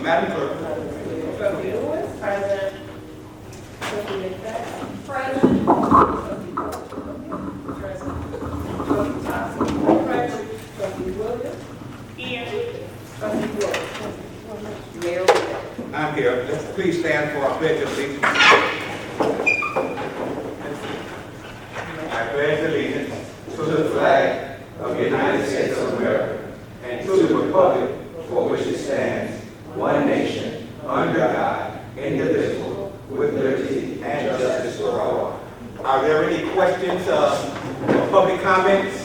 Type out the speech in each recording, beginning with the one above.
Madam Clerk. Trustee Lewis. Present. Trustee McFadden. Present. Trustee Thompson. Present. Trustee Williams. Here. Trustee Williams. Mayor Williams. I'm here. Let's please stand for our pledge of allegiance. I pledge allegiance to the flag of the United States of America and to the republic for which it stands, one nation, under God, indivisible, with liberty and justice for all. Are there any questions or public comments?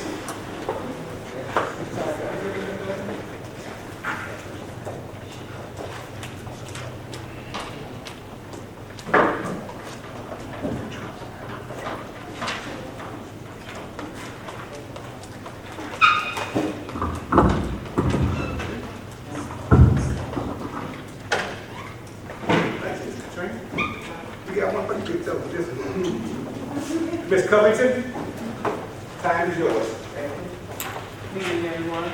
Ms. Covington, time is yours. Good evening, everyone.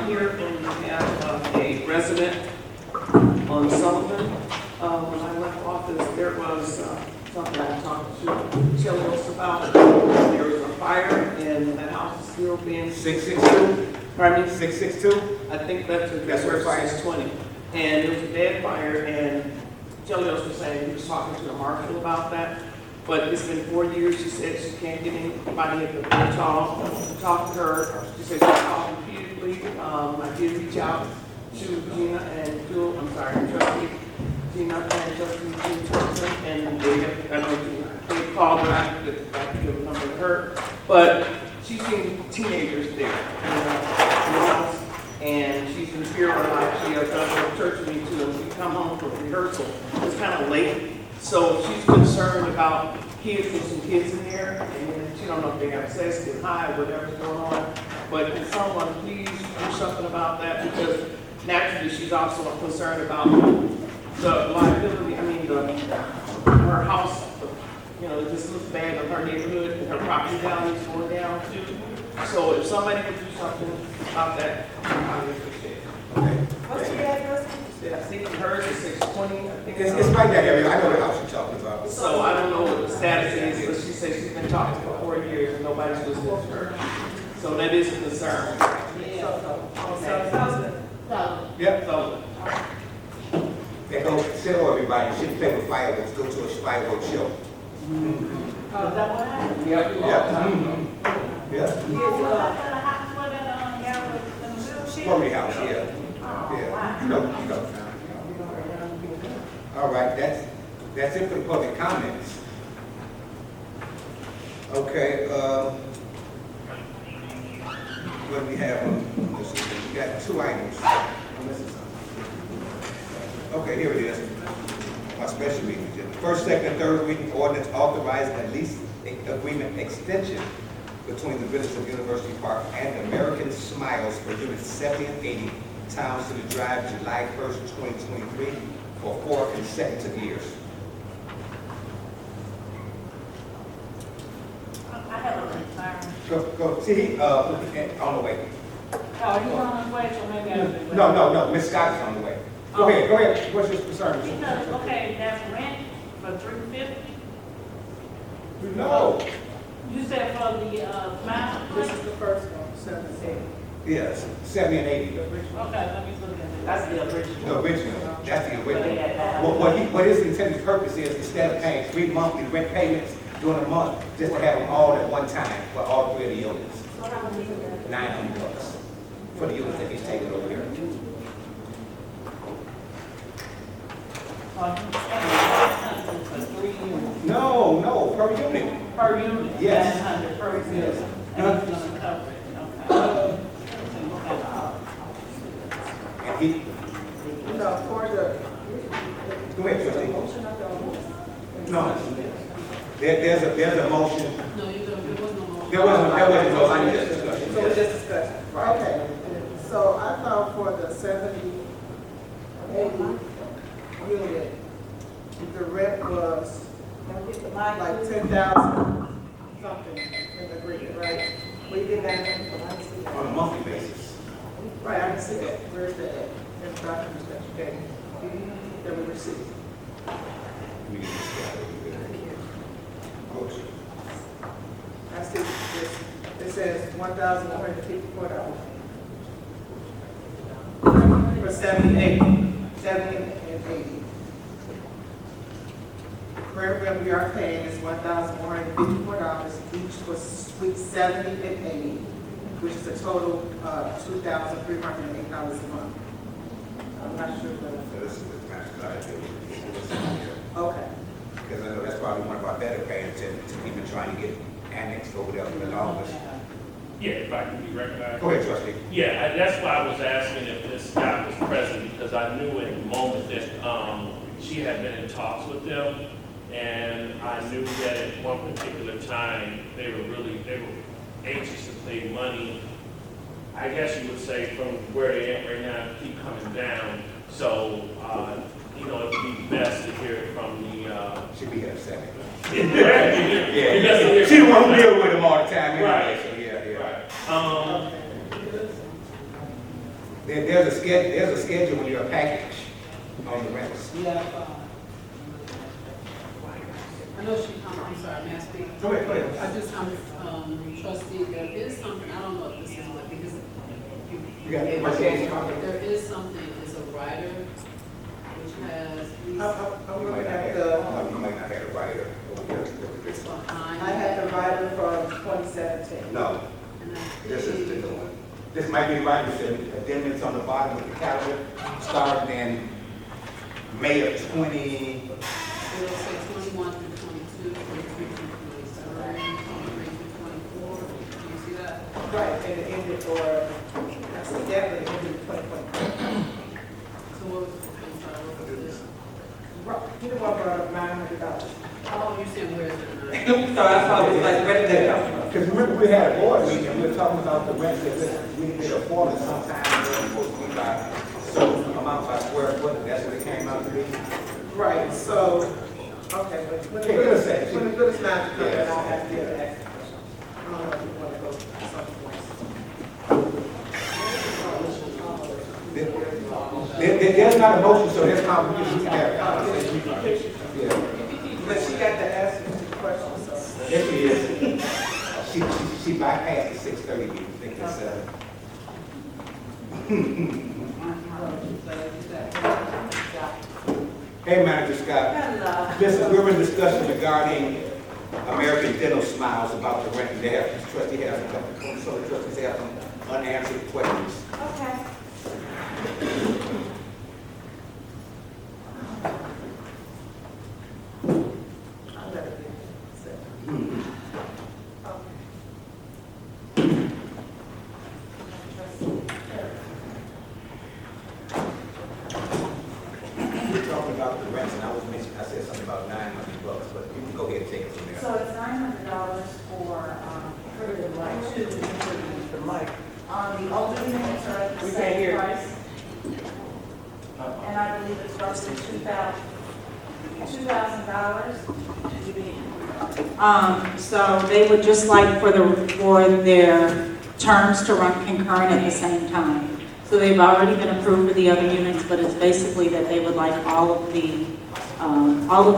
Here on behalf of a resident on Sullivan. When I left office, there was something I talked to Chilios about. There was a fire and that house is still being... 662? Pardon me? 662? I think that's where fire is 20. And there was a dead fire, and Chilios was saying he was talking to the marshal about that. But it's been 4 years. She said she can't get anybody at the village hall to talk to her. She said she called repeatedly. I did reach out to Gina and Trustee Gina and Trustee Thompson, and they called her. I could give a number to her, but she's seen teenagers there, in the house, and she's in fear of her life. She has done church with me too, and we come home from rehearsal. It's kind of late. So she's concerned about kids, there's some kids in there, and she don't know if they have sex, get high, whatever's going on. But can someone please do something about that? Because naturally she's also concerned about the liability, her house, it just looks bad in her neighborhood, and her property value is going down too. So if somebody could do something about that, I would appreciate it. Okay. What's your address? I think hers is 620, I think. It's right that area. I know the house you're talking about. So I don't know what the status is, but she said she's been talking for 4 years and nobody's listening to her. So that is a concern. Yep. So, They go tell everybody, she play with fireworks, go to a fireworks show. Is that what happened? yep. Yeah. Formerly house, yeah. Yeah. No. All right, that's it for the public comments. Okay, what do we have? We got 2 items. Okay, here it is. My special meeting. First, second, and third reading ordinance authorizing a lease agreement extension between the Village of University Park and American Smiles for units 70 and 80, Town City Drive, July 1st, 2023, for 4 consecutive years. I have a concern. Go, see, on the way. Oh, you on the way, so maybe I'll be. No, Ms. Scott is on the way. Go ahead, what's your concern? Because, okay, that's rent for $350. No. You said for the, amount. This is the first one, 70. Yes, 70 and 80. Okay, let me look at it. That's the original. The original, that's the original. What his intended purpose is, instead of paying 3 monthly rent payments during a month, just to have them all at one time for all 3 of the units. $900 for the units that he's taking over here. No, per unit. Per unit? Yes. 900 per unit. Yes. And he's gonna cover it, okay. And he, No, for the go ahead, trustee. motion of the No, there's a motion. No, you don't, there was no more. There wasn't no, I need that discussion. So we just discussed. Okay, so I thought for the 70, 80 unit, the rent was like 10,000 something in the agreement, right? We did that. On a monthly basis. Right, I can see that. Where's that at? In the document? that you gave, that we received. I see this, it says $1,154 for 70 and 80. Current rent we are paying is $1,154 each for suite 70 and 80, which is a total of $2,308 a month. I'm not sure what. This is the master idea. Okay. Because I know that's probably one of our better payers to even trying to get annexed over there in the office. Yeah, if I can be recognized. Go ahead, trustee. Yeah, that's why I was asking if this guy was present, because I knew at the moment that she had been in talks with them, and I knew that at one particular time, they were anxious to pay money, I guess you would say, from where they at right now, keep coming down. So, it would be best to hear it from the, Should be here in a second. Yeah. She the one who deal with them all the time anyway, Right. so yeah. Right. There's a schedule in your package on the rents. Yeah. I know she, I'm sorry, may I speak? Go ahead. I just, trustee, there is something, I don't know if this is what, because You got my change? there is something, it's a rider, which has these, I'm You looking might not at have, the, you might not have a writer over here. it's behind. I had the rider from 2017. No, And I this is the think- new one. This might be right with the addendums on the bottom of the calendar, starting in May of 20. It'll say 21 through 22, 23 through 27, 23 through 24. Do you see that? Right, and it ended for, that's definitely ended in 2020. So what was, I'm sorry, what was this? Right, you the one brought up $900. Oh, you're saying where is it? So that's why I was like, where did that come from? Because remember, we had a board meeting, and we were talking about the rents that we did a formula sometime, we're supposed to be by certain amount by square foot, and that's what it came out to be. Right, so, okay, when the good is not to come, then I'll have to get an extra question. I don't know if you want to go something else. There's not a motion, so that's how we can have a conversation. Yeah. But she got to ask me the question, so. Yes, she is. She bypassed the 6:30 meeting, I think it's 7. Hey, Manager Scott. Hello. Listen, we were in discussion regarding American Dental Smiles about the rent. They have, trustee has a couple, so the trustees have some unanswered questions. Okay. I'll let it be. We're talking about the rents, and I said something about $900, but you can go ahead and take it from there. So it's $900 for the right to The mic. the older units are at the We can't same hear. price. And I believe it starts at $2,000. So they would just like for their terms to run concurrent at the same time. So they've already been approved for the other units, but it's basically that they would like all of the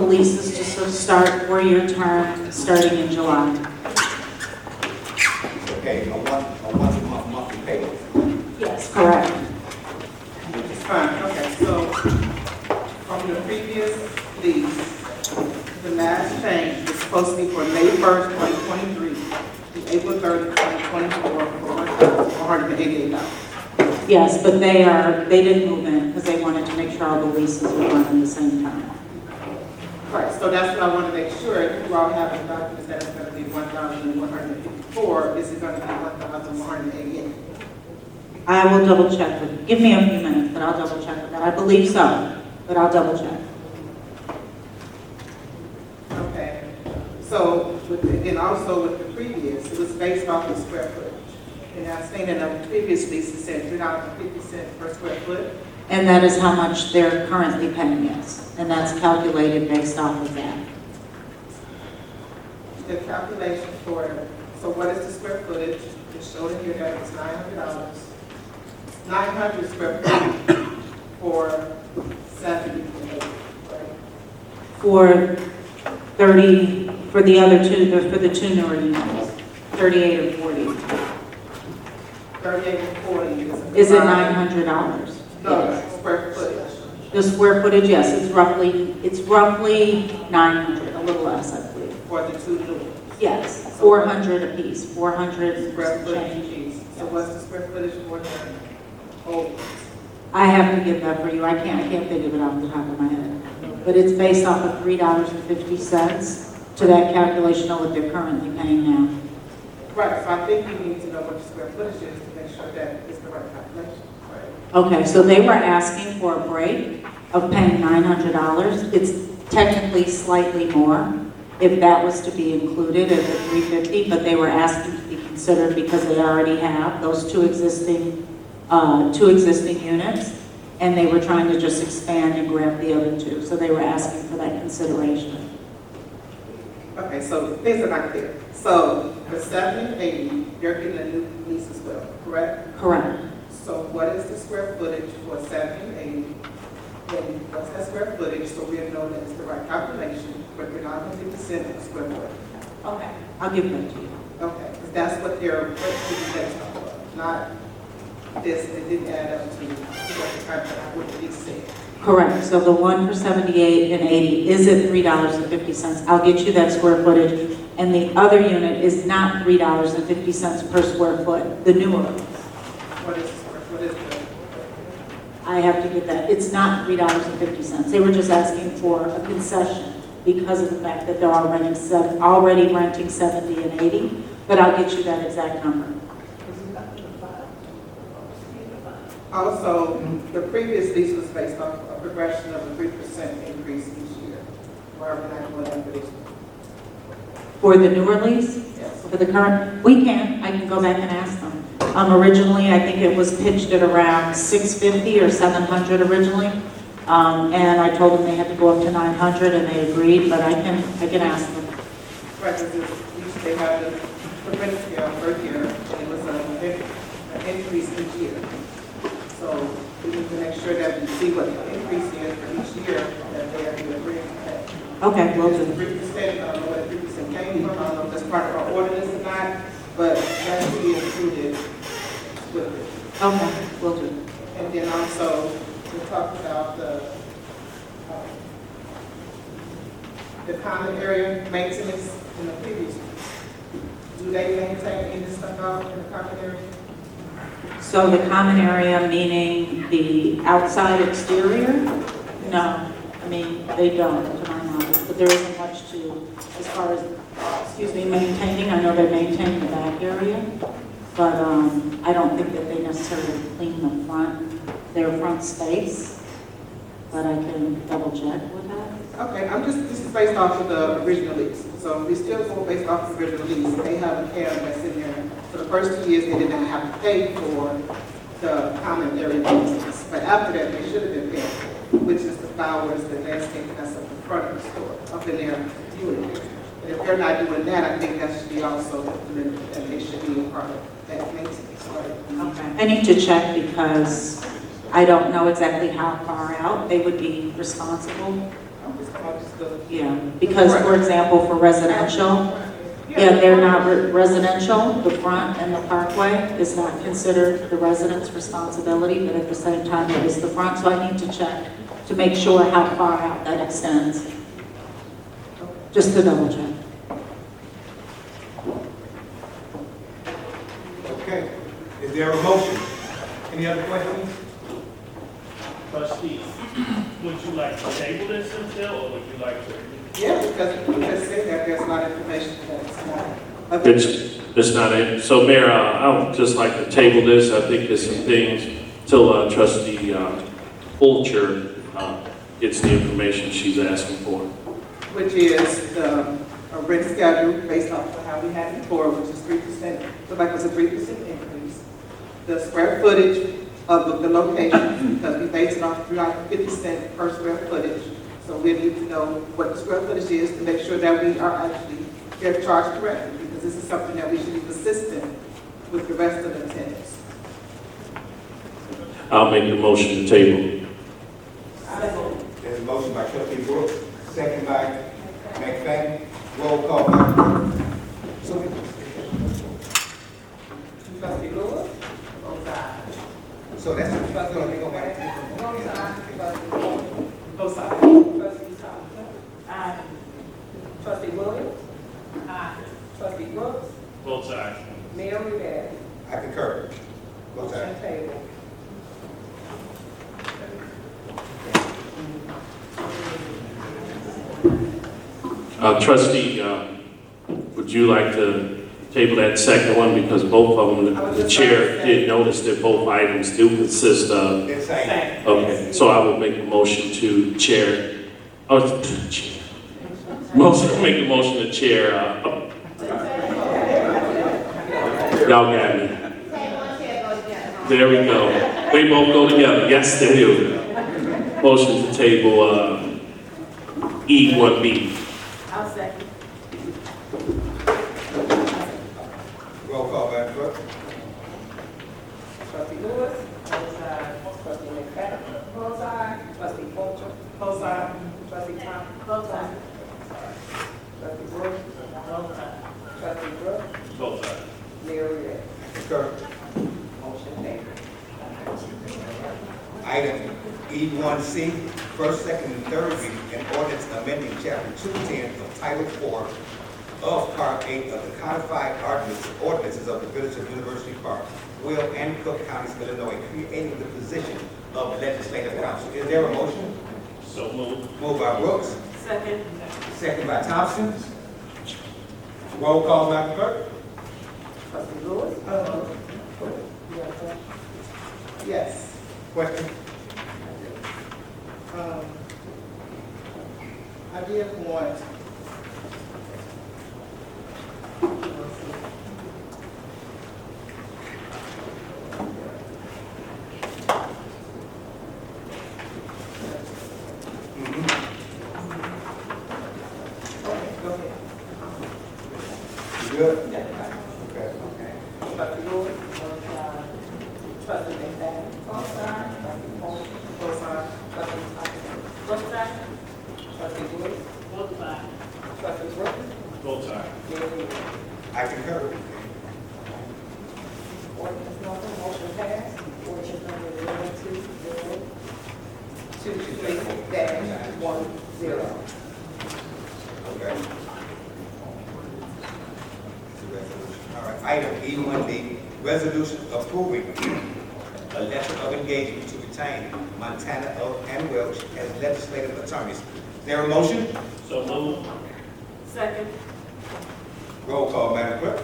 leases to sort of start 4-year term starting in July. Okay, a one monthly payment. Yes, correct. Which is fine, okay, so from the previous lease, the last change was supposed to be for May 1st, 2023 to April 30th, 2024, for $188. Yes, but they didn't move in because they wanted to make sure all the leases would run at the same time. Right, so that's what I want to make sure, if you all have the documents that it's going to be 1,154, is it going to be 1,188? I will double check with, give me a few minutes, but I'll double check with that. I believe so, but I'll double check. Okay, so, and also with the previous, it was based off of square footage. And I seen in a previous lease, it said $3.50 per square foot. And that is how much they're currently paying us, and that's calculated based off of that. The calculation for, so what is the square footage? It's showed in here that it's $900. 900 square foot. for 70 and 80, right? For 30, for the other two, for the two newer units, 38 or 40. 38 and 40 is. Is it $900? No, square footage. The square footage, yes, it's roughly 900, a little less, I believe. For the two new ones. Yes, 400 apiece, 400 Square and footage change. each. So what's the square footage for the old ones? I have to get that for you, I can't think of it off the top of my head. But it's based off of $3.50 to that calculation of what they're currently paying now. Right, so I think you need to know what the square footage is to make sure that it's the right calculation, right? Okay, so they were asking for a break of paying $900. It's technically slightly more if that was to be included as the $350, but they were asking to be considered because they already have those two existing units, and they were trying to just expand and grab the other two. So they were asking for that consideration. Okay, so things are not clear. So for 70 and 80, you're getting a new lease as well, correct? Correct. So what is the square footage for 70 and 80? And what's that square footage, so we know that it's the right calculation, but we're not 50% of the square foot. Okay. I'll give that to you. Okay, because that's what they're based off of, not this, it didn't add up to what the contract would be said. Correct. So the one for 78 and 80 is at $3.50. I'll get you that square footage. And the other unit is not $3.50 per square foot, the newer one. What is the square, what is the? I have to get that. It's not $3.50. They were just asking for a concession because of the fact that they're already renting 70 and 80. But I'll get you that exact number. Also, the previous lease was based off a progression of a 3% increase each year. Why are we not doing that for this one? For the newer lease? Yes. For the current, we can. I can go back and ask them. Originally, I think it was pitched at around $650 or $700 originally. And I told them they had to go up to $900 and they agreed, but I can ask them. Right, because they have the rent scale per year, and it was an increase each year. So we need to make sure that we see what the increase is for each year, that they are agreeing to that. Okay, we'll do. 3%, I don't know what 3% came from, I don't know if that's part of our ordinance or not, but that should be included with it. Okay, we'll do. And then also, we talked about the common area maintenance in the previous one. Do they maintain any stuff out in the common area? So the common area, meaning the outside exterior? No, I mean, they don't, to my knowledge, but there isn't much to, as far as, maintaining. I know they maintain the back area, but I don't think that they necessarily clean their front space, but I can double check with that. Okay, this is based off of the original lease. So we still go based off of the original lease. They have a cab that's in there. For the first 2 years, they did not have to pay for the common area maintenance. But after that, they should have been paid for, which is the flowers, the landscaping that's up in front of the store, up in their unit. And if they're not doing that, I think that should be also implemented, and they should be a part of that maintenance, right? Okay. I need to check because I don't know exactly how far out they would be responsible. I'm just good. Yeah, because, for example, for residential, yeah, they're not residential, the front and the parkway is not considered the resident's responsibility, but at the same time, it is the front, so I need to check to make sure how far out that extends. Just to double check. Okay, is there a motion? Any other questions? Trustees, would you like to table this until, or would you like to? Yeah, because you just said that there's a lot of information that's not. It's not in. So Mayor, I would just like to table this. I think there's some things till Trustee Fulcher gets the information she's asking for. Which is the rent schedule based off of how we had it before, which is 3%, so like it's a 3% increase. The square footage of the location, because we base it off 50 cents per square footage. So we need to know what the square footage is to make sure that we are actually get charged correctly, because this is something that we should be consistent with the rest of the tenants. I'll make the motion to table. trustee Brooks, second by McFadden. Roll call, Madam Clerk. Trustee Lewis? Both sides. So that's the first one. Both sides. Both sides. Trustee Thompson? Aye. Trustee Williams? Aye. Trustee Brooks? Both sides. Mayor Rivera? I concur. Both sides. Motion table. Trustee, would you like to table that second one? Because both of them, the chair did notice that both items do consist of. It's same. Okay, so I will make a motion to chair, make a motion to chair, y'all got me. There we go. They both go together. Yes, they do. Motion to table, E1B. I'll second. Roll call, Madam Clerk. Trustee Lewis? Both sides. Trustee McFadden? Both sides. Trustee Fulcher? Both sides. Trustee Thompson? Both sides. Trustee Brooks? Both sides. Trustee Brooks? Both sides. Mayor Rivera? Concur. Motion table. Item E1C, first, second, and third reading, an ordinance amending chapter 210 of Title 4 of Part 8 of the codified ordinances of the Village of University Park, Will, and Cook Counties, Illinois, creating the position of legislative council. Is there a motion? So moved. Moved by Brooks, Second. second by Thompson. Roll call, Madam Clerk. Trustee Lewis? Yes. Question? I did want. Okay, go ahead. You good? Okay. Trustee Lewis? Both sides. Trustee McFadden? Both sides. Trustee Fulcher? Both sides. Trustee Thompson? Both sides. Trustee Brooks? Both sides. Trustee Brooks? Both sides. Mayor Rivera? I concur. Ordinance number, motion passed. Ordinance number 02023-10. Okay. All right, item E1B, resolution approving a letter of engagement to retain Montana and Welch as legislative attorneys. Is there a motion? So moved. Second. Roll call, Madam Clerk.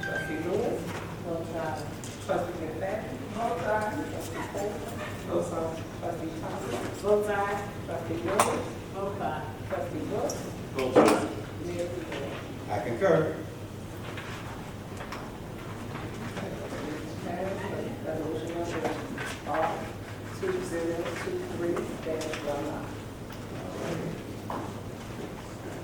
Trustee Lewis? Both sides. Trustee McFadden? Both sides. Trustee Fulcher? Both sides. Trustee Thompson? Both sides. Trustee Williams? Both sides. Trustee Brooks? Both sides. Mayor Rivera? I concur. Resolution number R2023-19.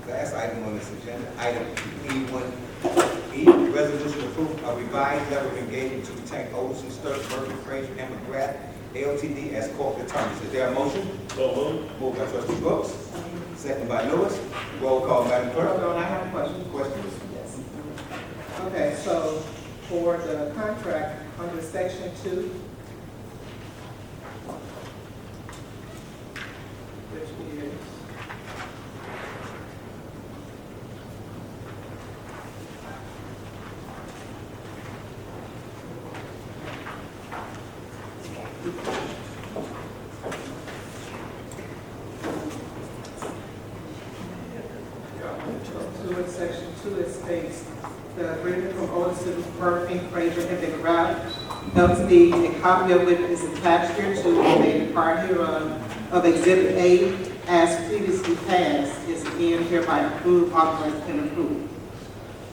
Last item on this agenda, item E1E, resolution approving a revised letter of engagement to retain Olson, Sturts, Murphy, Frazier, and McGrath, LTD as corporate attorneys. Is there a motion? So moved. Moved by trustee Brooks, second by Lewis. Roll call, Madam Clerk. Hold on, I have a question. Questions? Yes. Okay, so for the contract under section 2, which is in section 2, it states the agreement from Olson, Murphy, Frazier, and McGrath, LTD, a copy of which is attached here to and made a part hereof of Exhibit A as previously passed, is again hereby approved, authorized, and approved.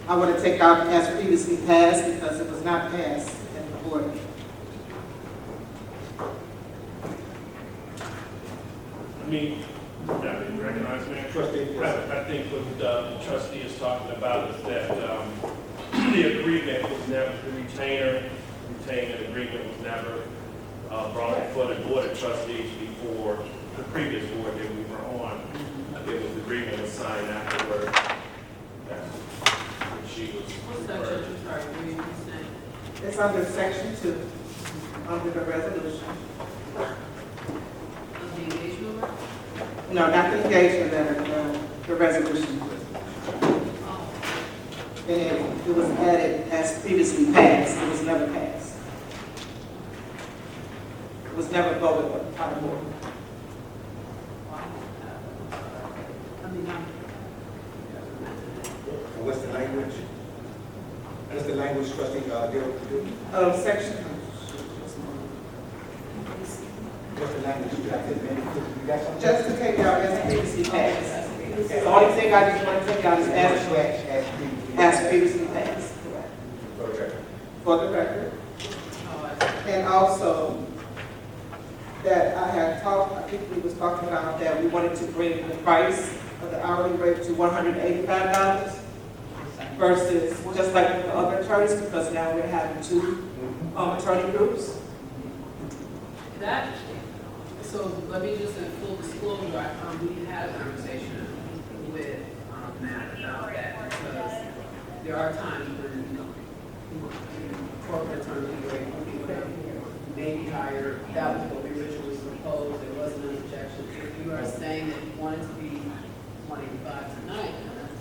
I want to take out as previously passed because it was not passed in the board. Recognize me? Trustee, yes. I think what the trustee is talking about is that the agreement was never, the retainer, retaining agreement was never brought before the board of trustees before the previous board that we were on. There was agreement was signed afterward. That's what she was. What section, I'm sorry, were you saying? It's under section 2, under the resolution. Of the engagement letter? No, not the engagement letter, the resolution. Oh, And it was added as previously passed, it was never passed. It was never voted on by the board. I mean, What's the language? What's the language, trustee, Darrell? Section, What's the language you got? You got something? just to take out as previously passed. The only thing I just want to take out is as previously passed. Okay. For the record. oh, I see. And also, that I had talked, I think we was talking about that we wanted to bring the price of the hourly rate to $185 versus just like the other attorneys, because now we're having 2 attorney groups. That, so let me just in full disclosure, we had a conversation with Matt about that, because there are times when, corporate attorney rate would be whatever, maybe higher. That was what we originally proposed, there wasn't an objection. If you are saying that you wanted to be 185 tonight, then that's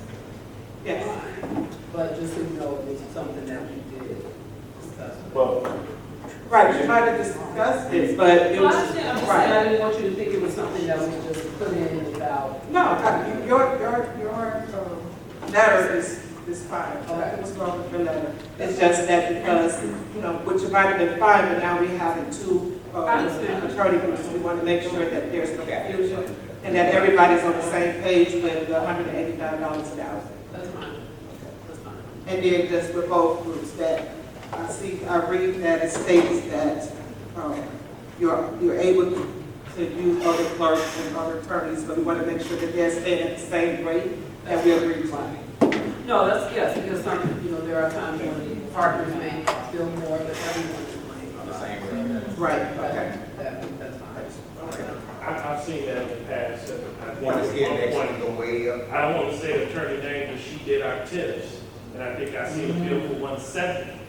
Yes. fine. But just so you know, it was something that we did discuss. Well, Right, we might have discussed this, but it Well, I was, understand, I'm just saying, I right. didn't want you to think it was something that was just put in without. No, your letter is fine. Okay. Nothing was wrong with your letter. It's just that because, which might have been fine, but now we having 2 I understand. attorney groups, we want to make sure that there's no confusion and that everybody's on the same page with the $185 an hour. That's fine. That's fine. And then just with both groups that I read that it states that you're able to use other clerks and other attorneys, but we want to make sure that they're staying at the same rate that we agreed to. No, that's, yes, because some, there are times when the partners may bill more, but everyone is money. On the same rate. Right, okay. That's fine. I've seen that in the past. One is here, next one go way up. I don't want to say the attorney name, but she did our tips. And I think I seen a bill for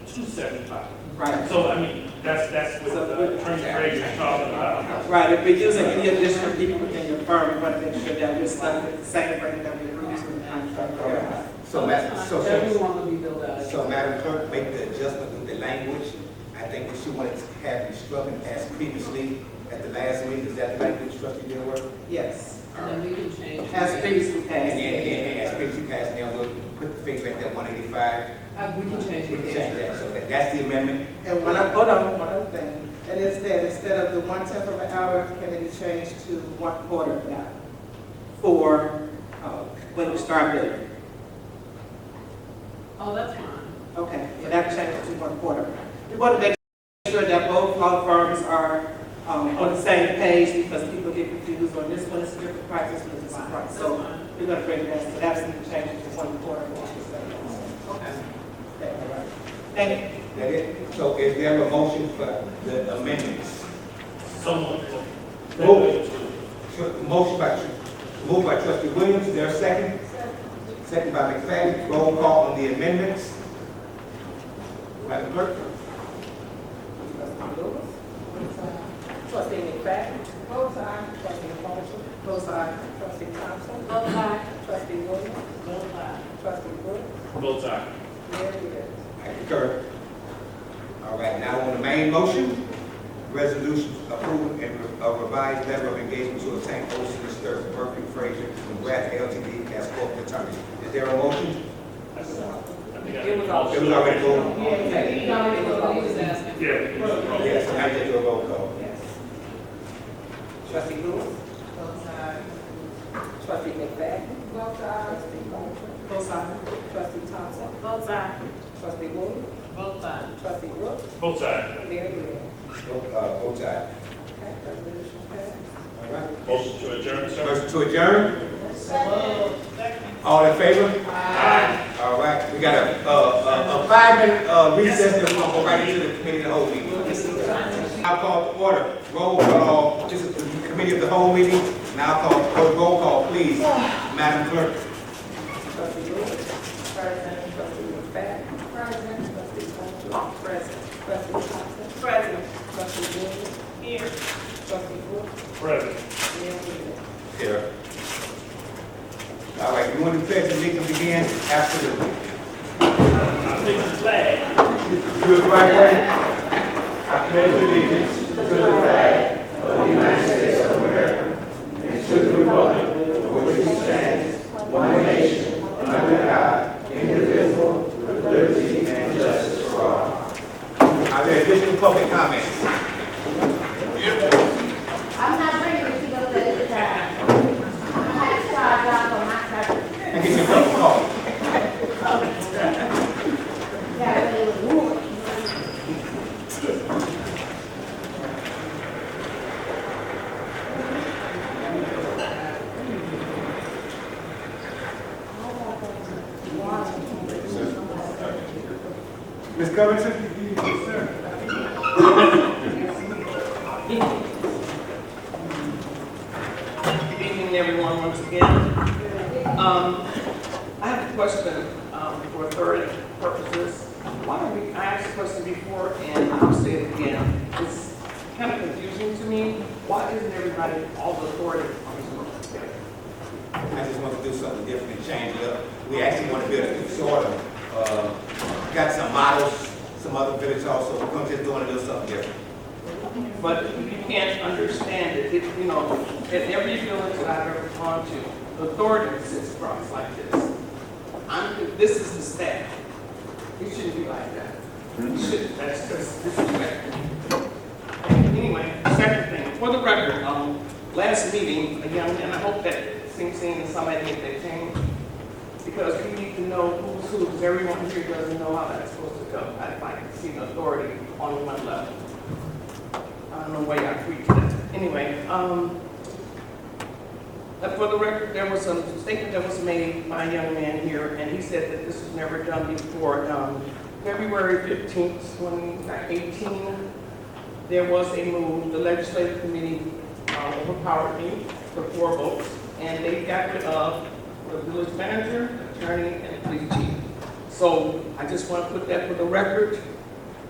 275. Right. So, I mean, that's what the attorney Fraser is talking about. Right, if we're using any additional people within your firm, we want to make sure that we're stuck with the same rate that we agreed to in the contract. Everyone will be billed out. So Madam Clerk, make the adjustment with the language. I think what she wanted to have instructed as previously at the last meeting, is that the language, trustee Dilworth? Yes, And then we can change. as previously And passed. then, as previously passed, now we'll put the figure at that 185. We can change We can it. change that, so that's the amendment. And hold on, one other thing, and it's that instead of the 1/10 of an hour, can it be changed to 1/4 of an hour for when you start billing? Oh, that's fine. Okay, so that changes to 1/4. We want to make sure that both law firms are on the same page, because people get confused on this one is a different price, this one is a different price. So we're going to bring that, so that's going to change it to 1/4 of an hour. Okay. Thank you. That it? So is there a motion for the amendments? Someone. Motion moved by trustee Williams, is there a second? Second by McFadden, roll call on the amendments. Madam Clerk? Trustee McFadden. Both sides. Trustee Paulson. Both sides. Trustee Thompson. Both sides. Trustee Williams. Both sides. Trustee Brooks. Both sides. Mayor Williams. I concur. All right, now on the main motion, resolution approving a revised letter of engagement to obtain Olson Sturz, Murphy, Fraser, and Rath LTD as corporate attorney. Is there a motion? I think I It was all. It was already voted. He was asking. Yeah. Yes, I did do a roll call. Yes. Trustee Lewis. Both sides. Trustee McFadden. Both sides. Trustee Paulson. Both sides. Trustee Thompson. Both sides. Trustee Williams. Both sides. Trustee Brooks. Both sides. Mayor Williams. Both sides. Okay, resolution passed. All right. Motion to adjourn, sir. Motion to adjourn? All in favor? Aye. All right, we got a 5-minute recess, then we'll go right into the committee of the whole meeting. Now call to order. Roll call. This is the committee of the whole meeting. Now call, roll call, please. Madam Clerk. Trustee Lewis. Present. Trustee McFadden. Present. Trustee Culture. Present. Trustee Thompson. Present. Trustee Williams. Here. Trustee Wood. Present. Mayor Wheeler. Here. All right, you want to pledge allegiance again? Absolutely. I think the flag. Do it the right way. I pledge allegiance to the flag of the United States of America and to the republic for which it stands, one nation, under God, indivisible, with liberty and justice for all. Are there additional public comments? I'm not ready to see those at the time. I had to charge out for my service. And get your cup of coffee. Yeah, but it was wood. Ms. Covington? Yes, sir. Good evening, everyone, once again. I have a question for authority purposes. Why don't we, I asked the question before and I'll say it again. It's kind of confusing to me. Why isn't everybody, all the authority on this work together? I just want to do something different and change it up. We actually want to build a sort of, got some models, some other villages also. We're going to just doing a little something different. But you can't understand it. You know, at every village that I've ever gone to, the authority sits across like this. This is the staff. It shouldn't be like that. It shouldn't. That's just disrespectful. Anyway, second thing, for the record, last meeting, a young man, I hope that Sing Sing and somebody get that changed, because we need to know who's who, because everyone here doesn't know how that's supposed to go. I'd like to see the authority on one level. I don't know why y'all agreed to that. Anyway, for the record, there was a statement that was made by a young man here, and he said that this was never done before. February 15th, 2018, there was a move. The legislative committee overpowered me for 4 votes, and they got rid of the village manager, attorney, and police chief. So I just want to put that for the record.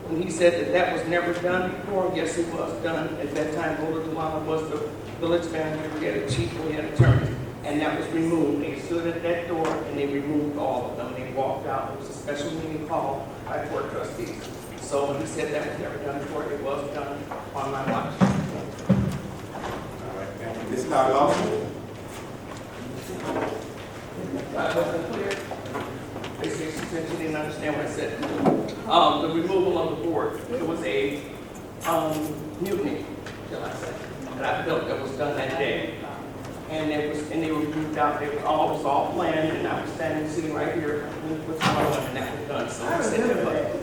When he said that that was never done before, yes, it was done. At that time, Bola Delana was the village manager, we had a chief, we had an attorney, and that was removed. They stood at that door and they removed all of them. They walked out. It was a special meeting called by board trustees. So when he said that was never done before, it was done on my watch. All right, thank you. Ms. Lawson? That wasn't clear. They said she said she didn't understand what I said. The removal of the board, it was a mutiny, shall I say, that I felt that was done that day. And they were moved out. It was all planned, and I was sitting right here with someone, and that was done. So I said that.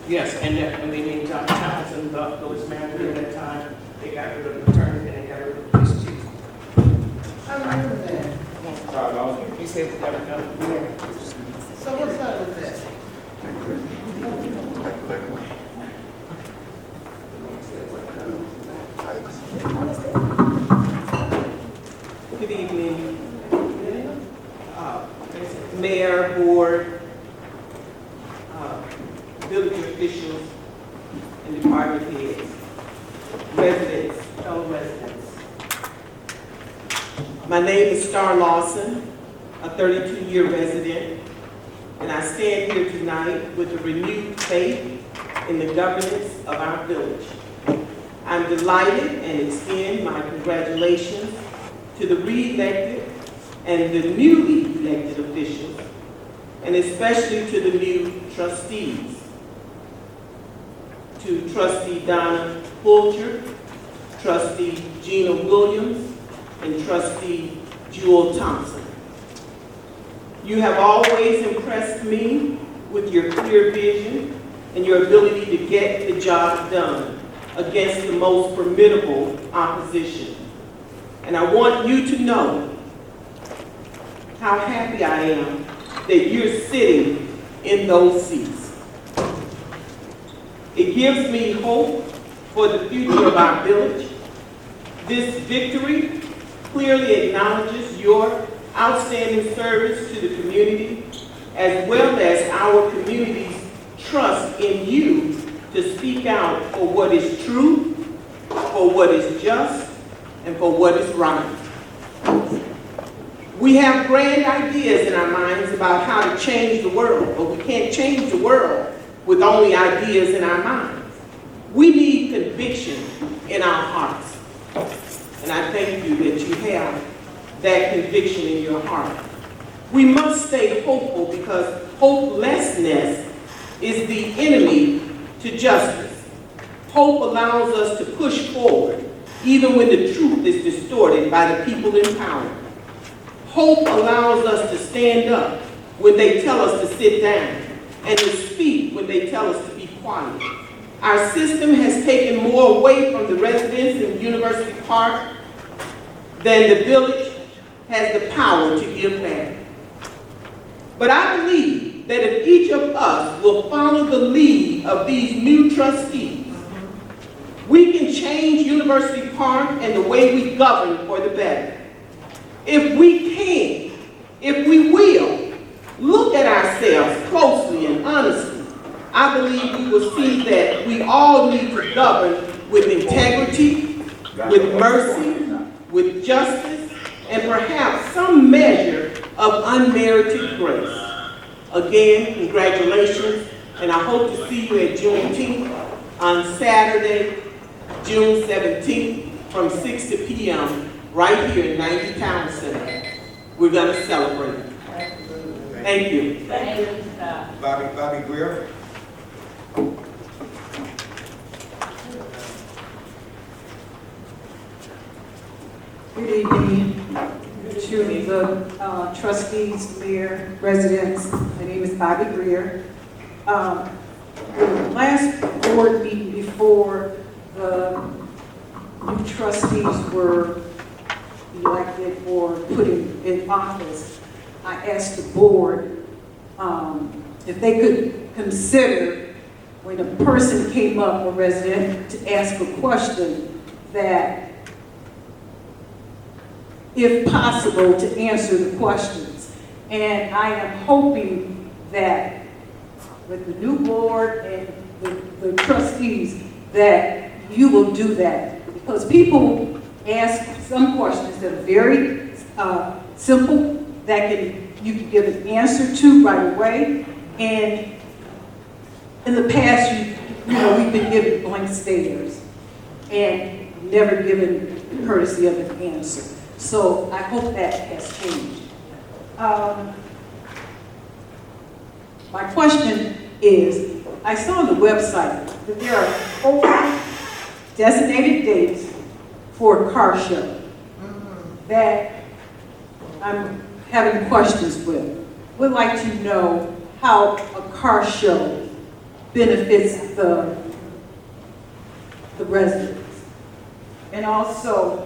Yes, and that when they made John Townsend the village manager at that time, they got rid of the attorney and they got rid of the police chief. I remember that. He said it's never done before. So what's up with that? Good evening, Mayor, Board, village officials, and department heads, residents, fellow residents. My name is Star Lawson, a 32-year resident, and I stand here tonight with a renewed faith in the governance of our village. I'm delighted and extend my congratulations to the re-elected and the newly elected officials, and especially to the new trustees. To Trustee Donna Fulcher, Trustee Gina Williams, and Trustee Jewel Thompson. You have always impressed me with your clear vision and your ability to get the job done against the most formidable opposition. And I want you to know how happy I am that you're sitting in those seats. It gives me hope for the future of our village. This victory clearly acknowledges your outstanding service to the community, as well as our community's trust in you to speak out for what is true, for what is just, and for what is right. We have grand ideas in our minds about how to change the world, but we can't change the world with only ideas in our minds. We need conviction in our hearts. And I thank you that you have that conviction in your heart. We must stay hopeful because hopelessness is the enemy to justice. Hope allows us to push forward, even when the truth is distorted by the people in power. Hope allows us to stand up when they tell us to sit down, and to speak when they tell us to be quiet. Our system has taken more away from the residents in University Park than the village has the power to give back. But I believe that if each of us will follow the lead of these new trustees, we can change University Park and the way we govern for the better. If we can, if we will, look at ourselves closely and honestly, I believe we will see that we all need to govern with integrity, with mercy, with justice, and perhaps some measure of unmerited grace. Again, congratulations, and I hope to see you at Juneteenth on Saturday, June 17th from 6 p.m. right here in 90 Town Center. We're going to celebrate. Thank you. Thank you. Bobby Greer. Good evening to the trustees, mayor, residents. My name is Bobby Greer. The last board meeting before the new trustees were elected or put in office, I asked the board if they could consider, when a person came up, a resident, to ask a question, that if possible, to answer the questions. And I am hoping that with the new board and the trustees, that you will do that. Because people ask some questions that are very simple, that you can give an answer to right away. And in the past, we've been given blank stares and never given courtesy of an answer. So I hope that has changed. My question is, I saw on the website that there are 4 designated dates for a car show that I'm having questions with. Would like to know how a car show benefits the residents. And also,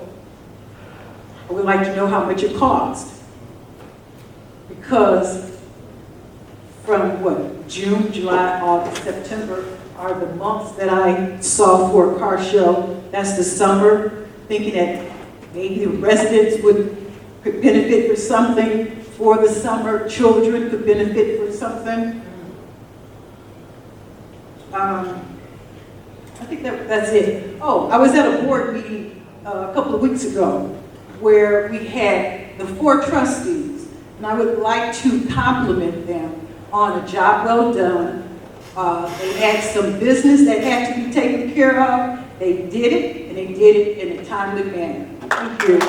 I would like to know how much it costs. Because from June, July, August, September are the months that I saw for a car show. That's the summer, thinking that maybe the residents could benefit for something for the summer, children could benefit for something. I think that's it. Oh, I was at a board meeting a couple of weeks ago where we had the 4 trustees, and I would like to compliment them on a job well done. They had some business that had to be taken care of. They did it, and they did it in a timely manner. Thank you.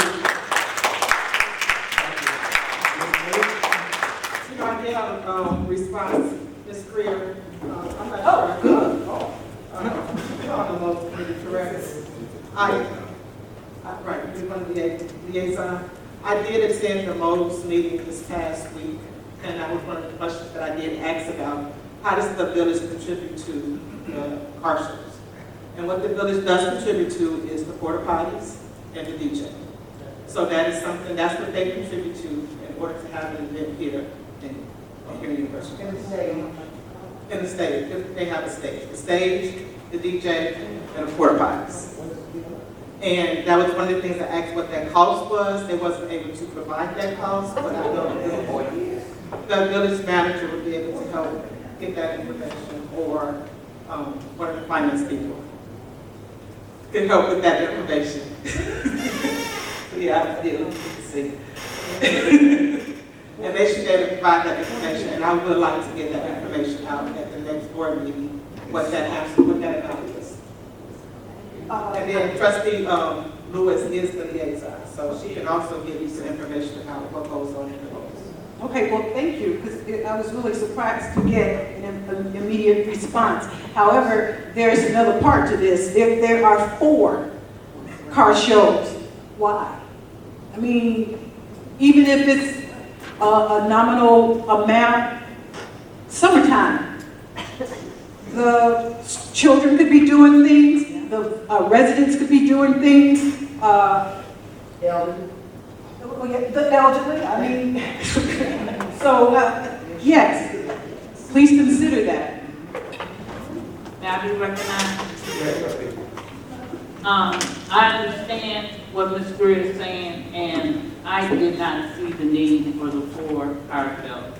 I did have a response, Ms. Greer. I'm not sure. Oh, good. I don't know if it's correct. Right, you're one of the liaison. I did attend the MODES meeting this past week, and that was one of the questions that I did ask about. How does the village contribute to the car shows? And what the village does contribute to is the porta potties and the DJ. So that is something, that's what they contribute to in order to have an event here in University. In the stage, if they have a stage. The stage, the DJ, and the porta potties. And that was one of the things I asked what that cost was. They wasn't able to provide that cost, but I know the village manager would be able to help get that information, or one of the finance people can help with that information. Yeah, I do, see. And they should be able to provide that information, and I would like to get that information out at the next board meeting, what that amount is. And then trustee Lewis is the liaison, so she can also give you some information about what goes on in the roles. Okay, well, thank you, because I was really surprised to get an immediate response. However, there's another part to this. If there are 4 car shows, why? I mean, even if it's a nominal amount, summertime, the children could be doing things, the residents could be doing things, the elderly, I mean, so, yes, please consider that. May I be recognized? I understand what Ms. Greer is saying, and I did not see the need for the 4 car shows.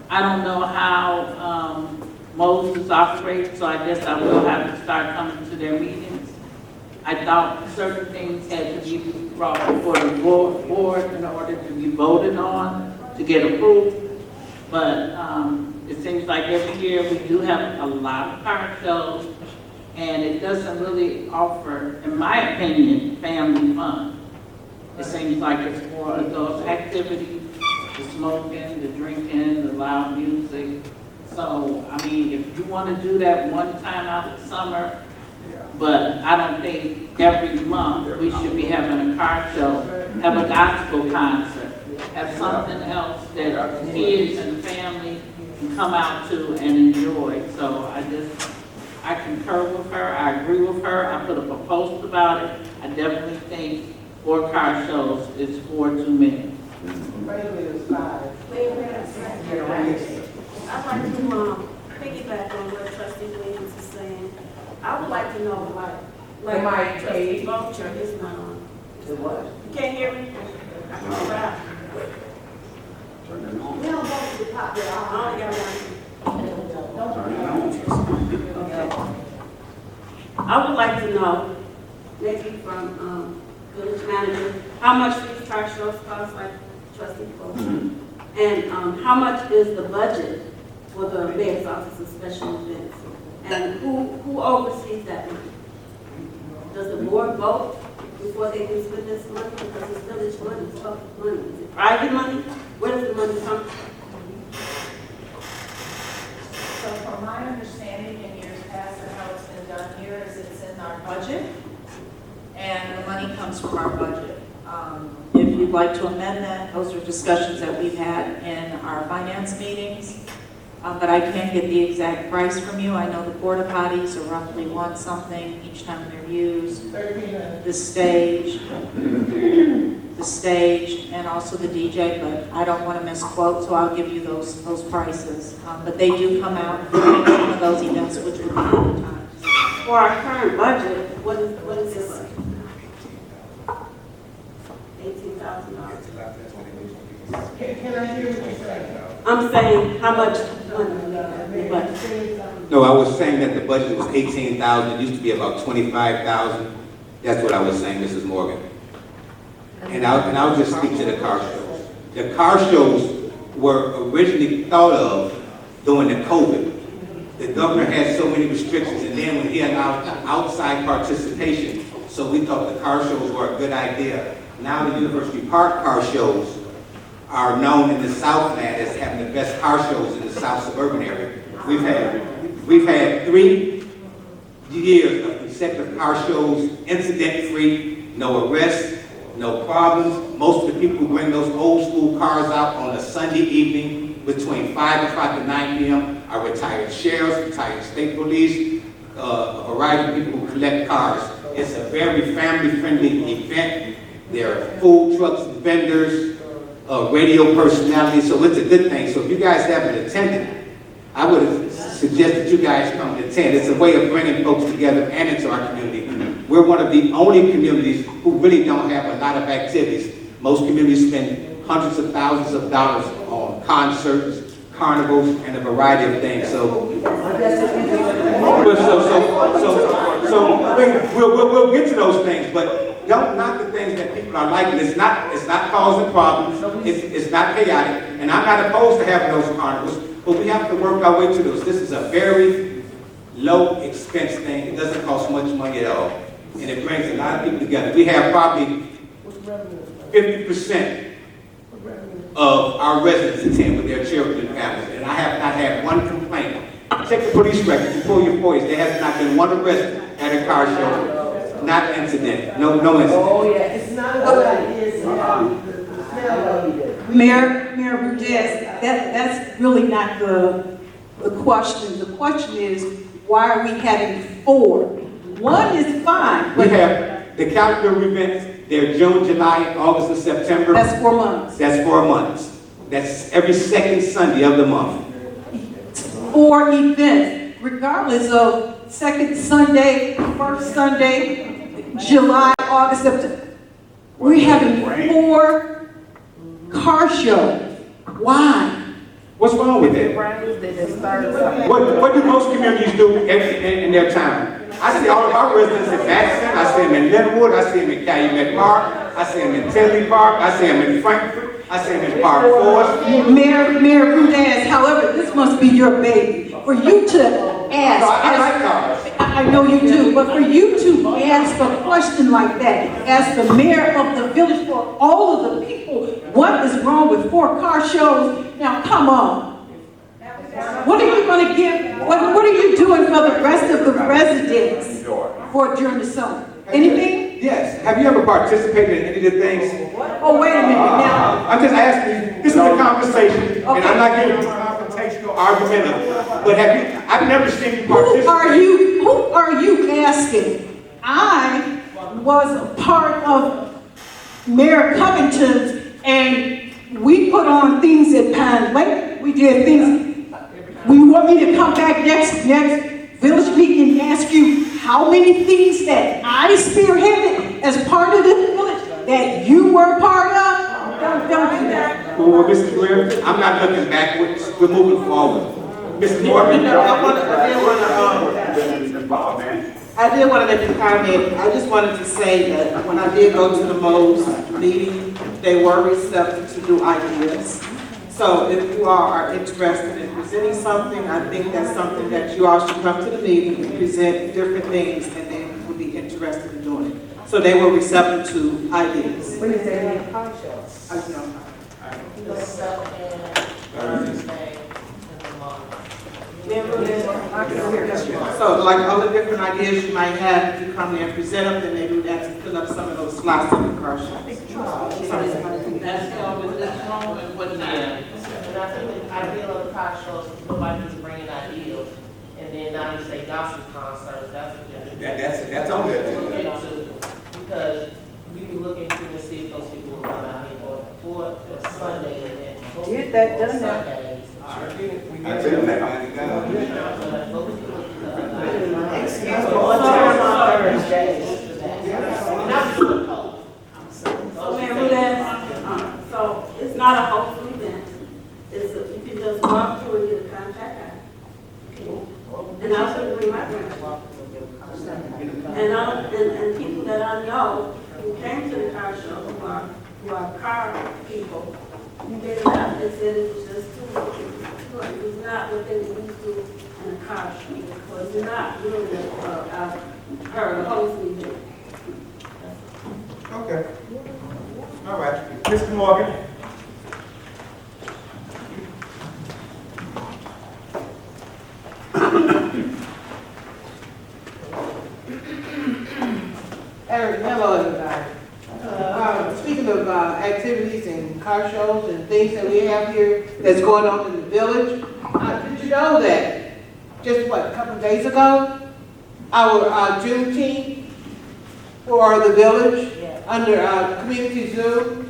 I don't know how Moses operates, so I guess I will have to start coming to their meetings. I thought certain things had to be brought before the board in order to be voted on, to get approved. But it seems like every year we do have a lot of car shows, and it doesn't really offer, in my opinion, family fun. It seems like it's more adult activities, the smoking, the drinking, the loud music. So, I mean, if you want to do that one time out of the summer, but I don't think every month we should be having a car show, have a gospel concert, have something else that kids and family can come out to and enjoy. So I concur with her, I agree with her, I put up a post about it. I definitely think 4 car shows is 4 too many. I'd like to piggyback on what Trustee Williams is saying. I would like to know, like Trustee Vulture is not on. To what? You can't hear me? I can go out. We don't go to the top there. I only got one. I would like to know, maybe from village manager, how much these car shows cost, like Trustee Vulture, and how much is the budget for the mayor's office of special events? And who oversees that money? Does the board vote before they can spend this money? Because it's village money, it's public money. Is it private money? Where does the money come from? So from my understanding in years past and how it's been done here is it's in our budget, and the money comes from our budget. If you'd like to amend that, those are discussions that we've had in our finance meetings. But I can't get the exact price from you. I know the porta potties are roughly $1 something each time they're used. The stage, and also the DJ, but I don't want to misquote, so I'll give you those prices. But they do come out for some of those events, which would be advertised. For our current budget, what is this? $18,000. Can I hear what you're saying? I'm saying how much money? But No, I was saying that the budget was 18,000, it used to be about 25,000. That's what I was saying, Mrs. Morgan. And I'll just speak to the car shows. The car shows were originally thought of during the COVID. The governor had so many restrictions, and then when he allowed outside participation, so we thought the car shows were a good idea. Now the University Park car shows are known in the Southland as having the best car shows in the South suburban area. We've had 3 years of consecutive car shows, incident-free, no arrests, no problems. Most of the people who bring those old school cars out on a Sunday evening between 5 o'clock and 9 p.m. are retired sheriffs, retired state police, a variety of people who collect cars. It's a very family-friendly event. There are food trucks and vendors, radio personalities, so it's a good thing. So if you guys haven't attended, I would suggest that you guys come to attend. It's a way of bringing folks together and into our community. We're one of the only communities who really don't have a lot of activities. Most communities spend hundreds of thousands of dollars on concerts, carnivals, and a variety of things. So we'll get to those things, but don't knock the things that people are liking. It's not causing problems. It's not chaotic, and I'm not opposed to having those carnivals, but we have to work our way to those. This is a very low expense thing. It doesn't cost much money at all, and it brings a lot of people together. We have probably 50% of our residents attend with their children and families, and I have not had one complaint. Check the police records and pull your FOIAs. There has not been one arrest at a car show, not incident, no incident. Oh, yeah, it's not a good idea. Mayor Rudez, that's really not the question. The question is, why are we having 4? One is fine, We but have the calendar events, they're June, July, August, and September. that's 4 months. That's 4 months. That's every second Sunday of the month. 4 events, regardless of second Sunday, first Sunday, July, August, September. We're having 4 car shows. Why? What's wrong with that? What do most communities do in their town? I see all of our residents in Madison, I see them in Linwood, I see them in Calumet Park, I see them in Tinley Park, I see them in Frankfurt, I see them in Park Forest. Mayor Rudez, however, this must be your baby. For you to ask. No, I like cars. I know you do, but for you to ask a question like that, as the mayor of the village, for all of the people, what is wrong with 4 car shows? Now, come on. What are you going to give, what are you doing for the rest of the residents during the summer? Anything? Yes. Have you ever participated in any of the things? Oh, wait a minute now. I'm just asking, this is a conversation, and I'm not giving you a confrontational argument, but I've never seen you participate. Who are you asking? I was a part of Mayor Covington's, and we put on things at Pine Lake. We did things. We want me to come back next village meeting and ask you how many things that I spearheaded as part of this village that you were part of? Don't do that. Well, Mr. Greer, I'm not looking backwards. We're moving forward. Mr. Morgan. I did want to make a comment. I just wanted to say that when I did go to the Mo's meeting, they were receptive to new ideas. So if you all are interested in presenting something, I think that's something that you all should come to the meeting and present different things, and they would be interested in doing it. So they were receptive to ideas. When is that car show? I don't know. So like all the different ideas you might have, if you come there and present them, then maybe we'd have to fill up some of those slots in the car show. That's always, that's wrong with what they have. And I think the ideal of the car shows, nobody's bringing ideas, and then now you say gospel concerts, that's what That's on there. look into, because we can look into and see if those people will come out here for Sunday and then. Get that done now. Sundays. I tell you that. So, Mayor Rudez, so it's not a hopeful event. You can just walk through and get a contract out. And I also bring my friends. And people that I know who came to the car show who are car people, they left and said it was just too much. It was not what they were used to in a car show. It was not really I've heard a hopeful event. Okay. All right. Mr. Morgan. Hello, everybody. Speaking of activities and car shows and things that we have here that's going on in the village, did you know that just a couple of days ago, our Juneteenth for the village under Community Zoo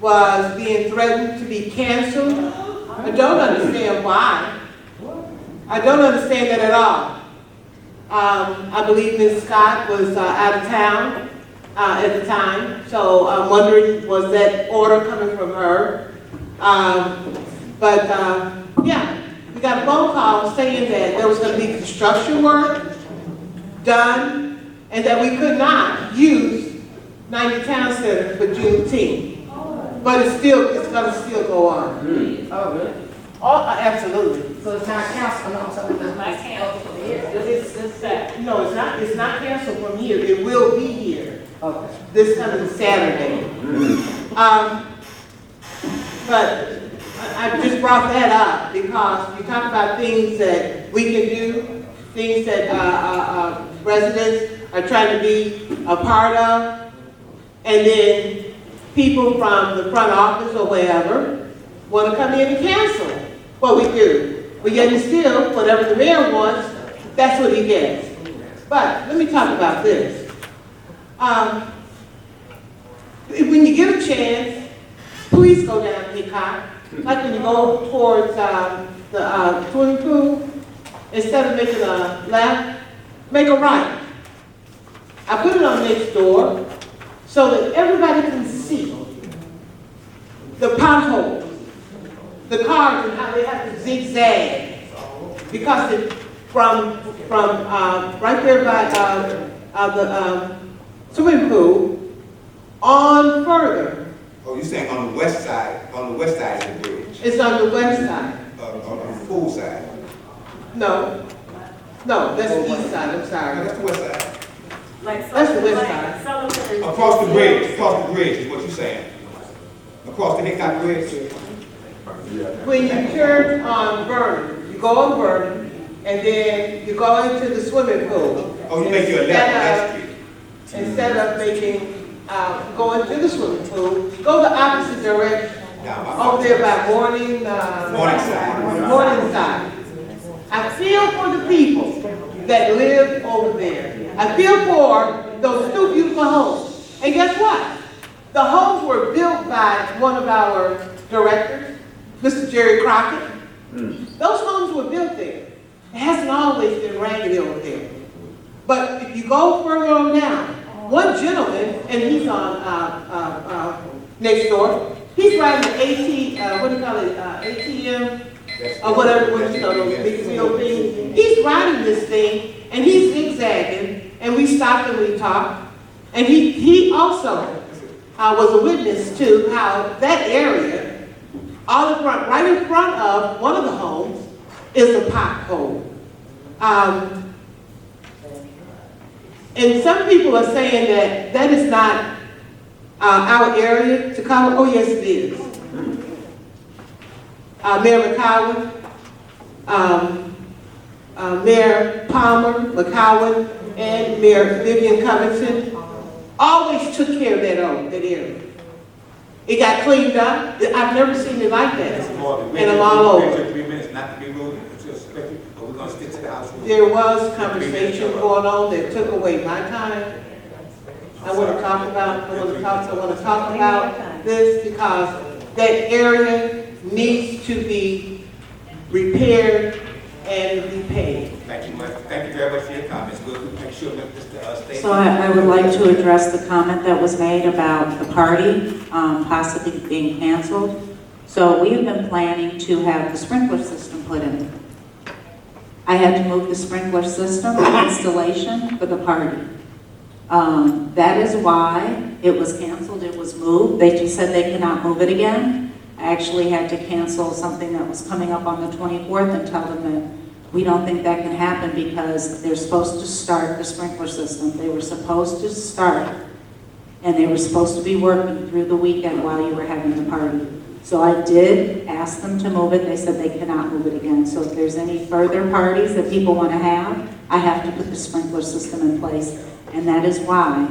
was being threatened to be canceled? I don't understand why. I don't understand that at all. I believe Ms. Scott was out of town at the time, so I'm wondering, was that order coming from her? Yeah, we got a phone call saying that there was going to be construction work done and that we could not use 90 Town Center for Juneteenth. But it's going to still go on. Oh, really? Oh, absolutely. So it's not council, no, so it's not council here. No, it's not canceled from here. It will be here. Okay. This coming Saturday. But I just brought that up because you talk about things that we can do, things that residents are trying to be a part of, and then people from the front office or wherever want to come in and cancel what we do. But yet and still, whatever the mayor wants, that's what he gets. But let me talk about this. When you get a chance, please go down Hickok. Like when you go towards the swimming pool, instead of making a left, make a right. I put it on next door so that everybody can see the potholes, the cars and how they have to zigzag. Because it, from right there by the swimming pool on further. Oh, you're saying on the west side of the bridge? It's on the west side. On the pool side? No, that's the east side, I'm No, sorry. that's the west side. That's the west side. Across the bridge is what you're saying? Across the Hickok Bridge? When you turn on Vernon, you go on Vernon, and then you go into the swimming pool. Oh, you make your left on that street? Instead of going to the swimming pool, go the opposite direction. Over there by Morningside. I feel for the people that live over there. I feel for those two beautiful homes. And guess what? The homes were built by one of our directors, Mr. Jerry Crockett. Those homes were built there. It hasn't always been raggedy over there. But if you go further on down, one gentleman, and he's on next door, he's riding the ATM, or whatever, those big wheel things. He's riding this thing, and he's zigzagging, and we stopped and we talked. And he also was a witness to how that area, all in front, right in front of one of the homes, is a pothole. And some people are saying that that is not our area to cover. Oh, yes, it is. Mayor McCowan, Mayor Palmer, McCowan, and Mayor Vivian Covington always took care of that area. It got cleaned up. I've never seen it like that in a long over. 3 minutes, not to be rude, but we're going to stick to the house. There was conversation going on that took away my time. I want to talk about this because that area needs to be repaired and repaid. Thank you very much for your comments. We'll make sure that Mr. Stacy. So I would like to address the comment that was made about the party possibly being canceled. So we have been planning to have the sprinkler system put in. I had to move the sprinkler system installation for the party. That is why it was canceled, it was moved. They just said they cannot move it again. I actually had to cancel something that was coming up on the 24th and tell them that we don't think that can happen because they're supposed to start the sprinkler system. They were supposed to start, and they were supposed to be working through the weekend while you were having the party. So I did ask them to move it. They said they cannot move it again. So if there's any further parties that people want to have, I have to put the sprinkler system in place. And that is why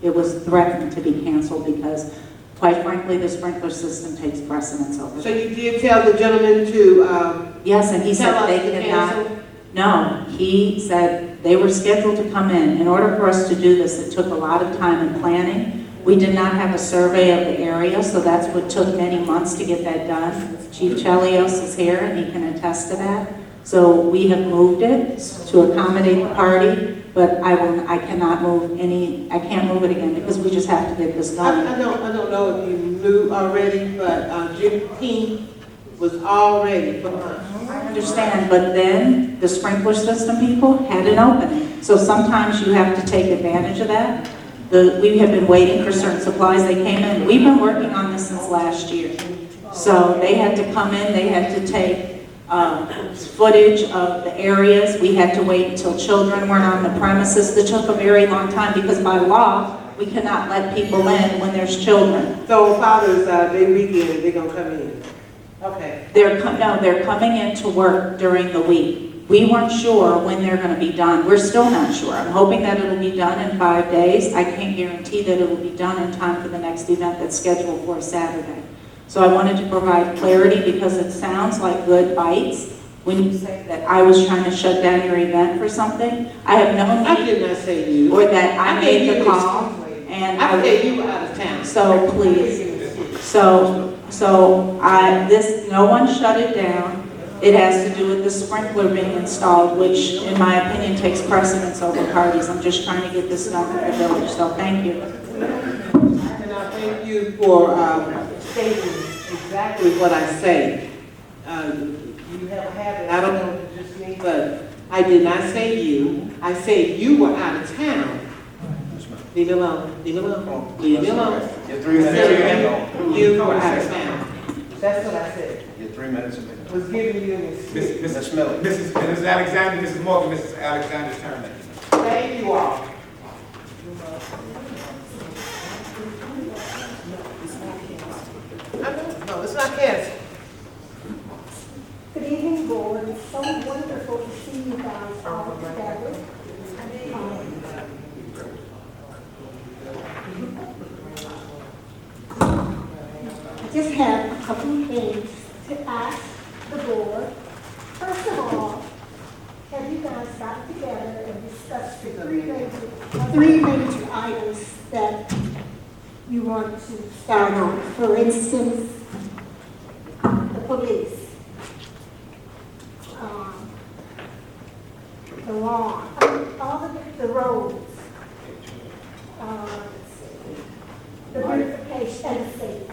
it was threatened to be canceled because, quite frankly, the sprinkler system takes precedence over. So you did tell the gentleman to Yes, and he said they cannot. cancel? No, he said they were scheduled to come in. In order for us to do this, it took a lot of time and planning. We did not have a survey of the area, so that's what took many months to get that done. Chief Chelios is here, and he can attest to that. So we have moved it to accommodate the party, but I cannot move I can't move it again because we just have to get this done. I don't know if you knew already, but Juneteenth was already for months. I understand, but then the sprinkler system people had an opening. So sometimes you have to take advantage of that. We have been waiting for certain supplies. They came in. We've been working on this since last year. So they had to come in, they had to take footage of the areas. We had to wait until children weren't on the premises. That took a very long time because by law, we cannot let people in when there's children. So Father's Day weekend, they're gonna come in. Okay. They're coming in to work during the week. We weren't sure when they're going to be done. We're still not sure. I'm hoping that it'll be done in 5 days. I can't guarantee that it will be done in time for the next event that's scheduled for Saturday. So I wanted to provide clarity because it sounds like good bites when you say that I was trying to shut down your event for something. I have no I did not say you. or that I made gave the you call. excuse. And I said you were out of town. So please. No one shut it down. It has to do with the sprinkler being installed, which in my opinion takes precedence over parties. I'm just trying to get this done for the village, so thank you. And I thank you for stating exactly what I say. You have a habit, I don't know if it's just me, but I did not say you. I said you were out of town. Leave me alone, leave me alone, leave me alone. Your 3 minutes. You were out of town. That's what I said. Your 3 minutes. Was giving you an excuse. Mrs. Alexander, Mrs. Morgan, Mrs. Alexander's turn. Thank you all. No, it's not canceled. Good evening, board. It's so wonderful to see you guys all together. I just have a couple of things to ask the board. First of all, have you guys got together and discussed the three major items that you want to start on? For instance, the police, the lawn, all the roads, the beautification and the safety.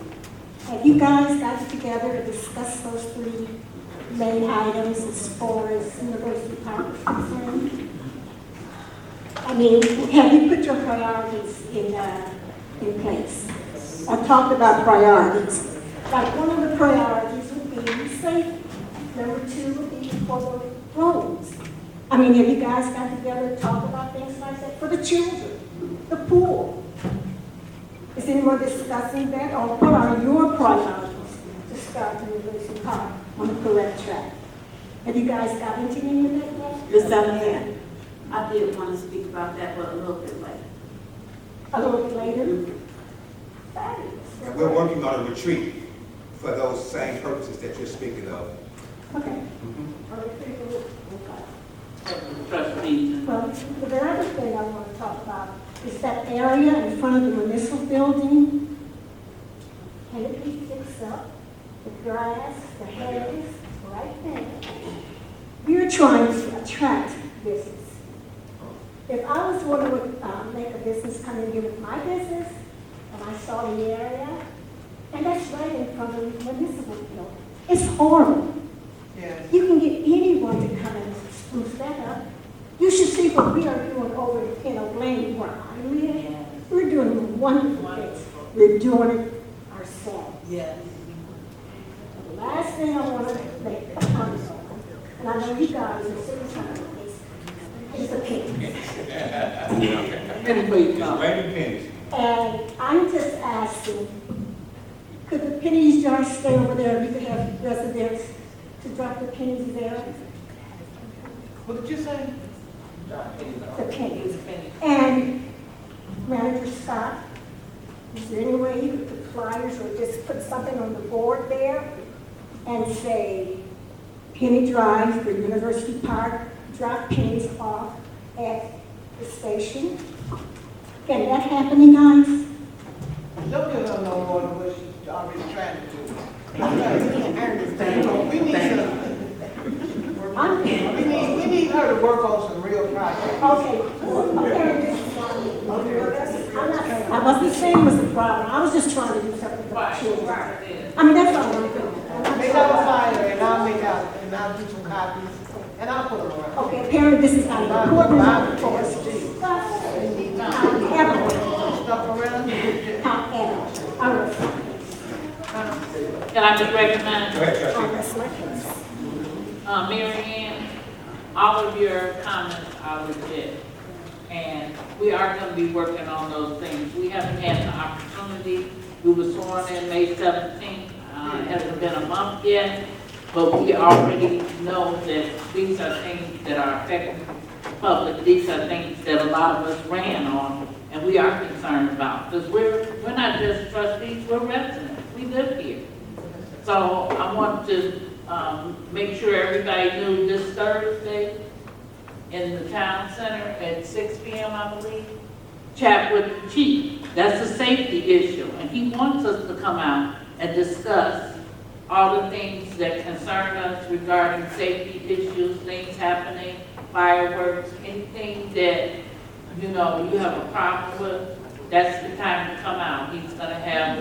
Have you guys got together to discuss those 3 main items as far as University Park is concerned? I mean, have you put your priorities in place? I talked about priorities. Like one of the priorities would be safety. Number 2 would be for the roads. I mean, have you guys got together to talk about things like that? For the children, the pool. Is anyone discussing that? Or what are your priorities to start the University Park on the correct track? Have you guys got into any of that yet? Ms. Alexander, I did want to speak about that, but a little bit later. A little bit later? Fabulous. And we're working on a retreat for those same purposes that you're speaking of. Okay. Trustees. Well, the other thing I want to talk about is that area in front of the municipal building. Can it be fixed up? The grass, the hedges, right there. We're trying to attract business. If I was going to make a business come in here with my business, and I saw the area, and that's right in front of the municipal building, it's horrible. Yes. You can get anyone to come and spruce that up. You should see what we are doing over in Lane where I live. We're doing wonderful things. We're doing it ourselves. Yes. The last thing I want to make a comment on, and I know you guys are sitting trying is the pennies. Penny, please, Random pennies. And I'm just asking, could the pennies jar stay over there? We could have residents to drop the pennies there. What did you say? The pennies. And Manager Scott, is there any way you could put flyers or just put something on the board there and say, penny drive for University Park, drop pennies off at the station? Can that happen, you guys? Don't give her no more than what she's already trying to do. We need some. work on some real projects. Okay, I wasn't saying it was a problem, I was just trying to do something for the children. I mean, that's all I'm doing. Make out a flyer and I'll do some copies and I'll put them around. Okay, apparently this is not important for us to discuss. However, Stuff around. all right. Can I just recognize, Go ahead, Oh, trustee. that's my case. Mary Ann, all of your comments are legit. And we are gonna be working on those things. We haven't had the opportunity. We were sworn in May 17th. It hasn't been a month yet, but we already know that these are things that are affecting the public. These are things that a lot of us ran on and we are concerned about. Because we're not just trustees, we're residents. We live here. So I want to make sure everybody knew this Thursday in the town center at 6 p.m., I believe, chat with the chief. That's a safety issue, and he wants us to come out and discuss all the things that concern us regarding safety issues, things happening, fireworks, anything that, you know, you have a problem with, that's the time to come out. He's gonna have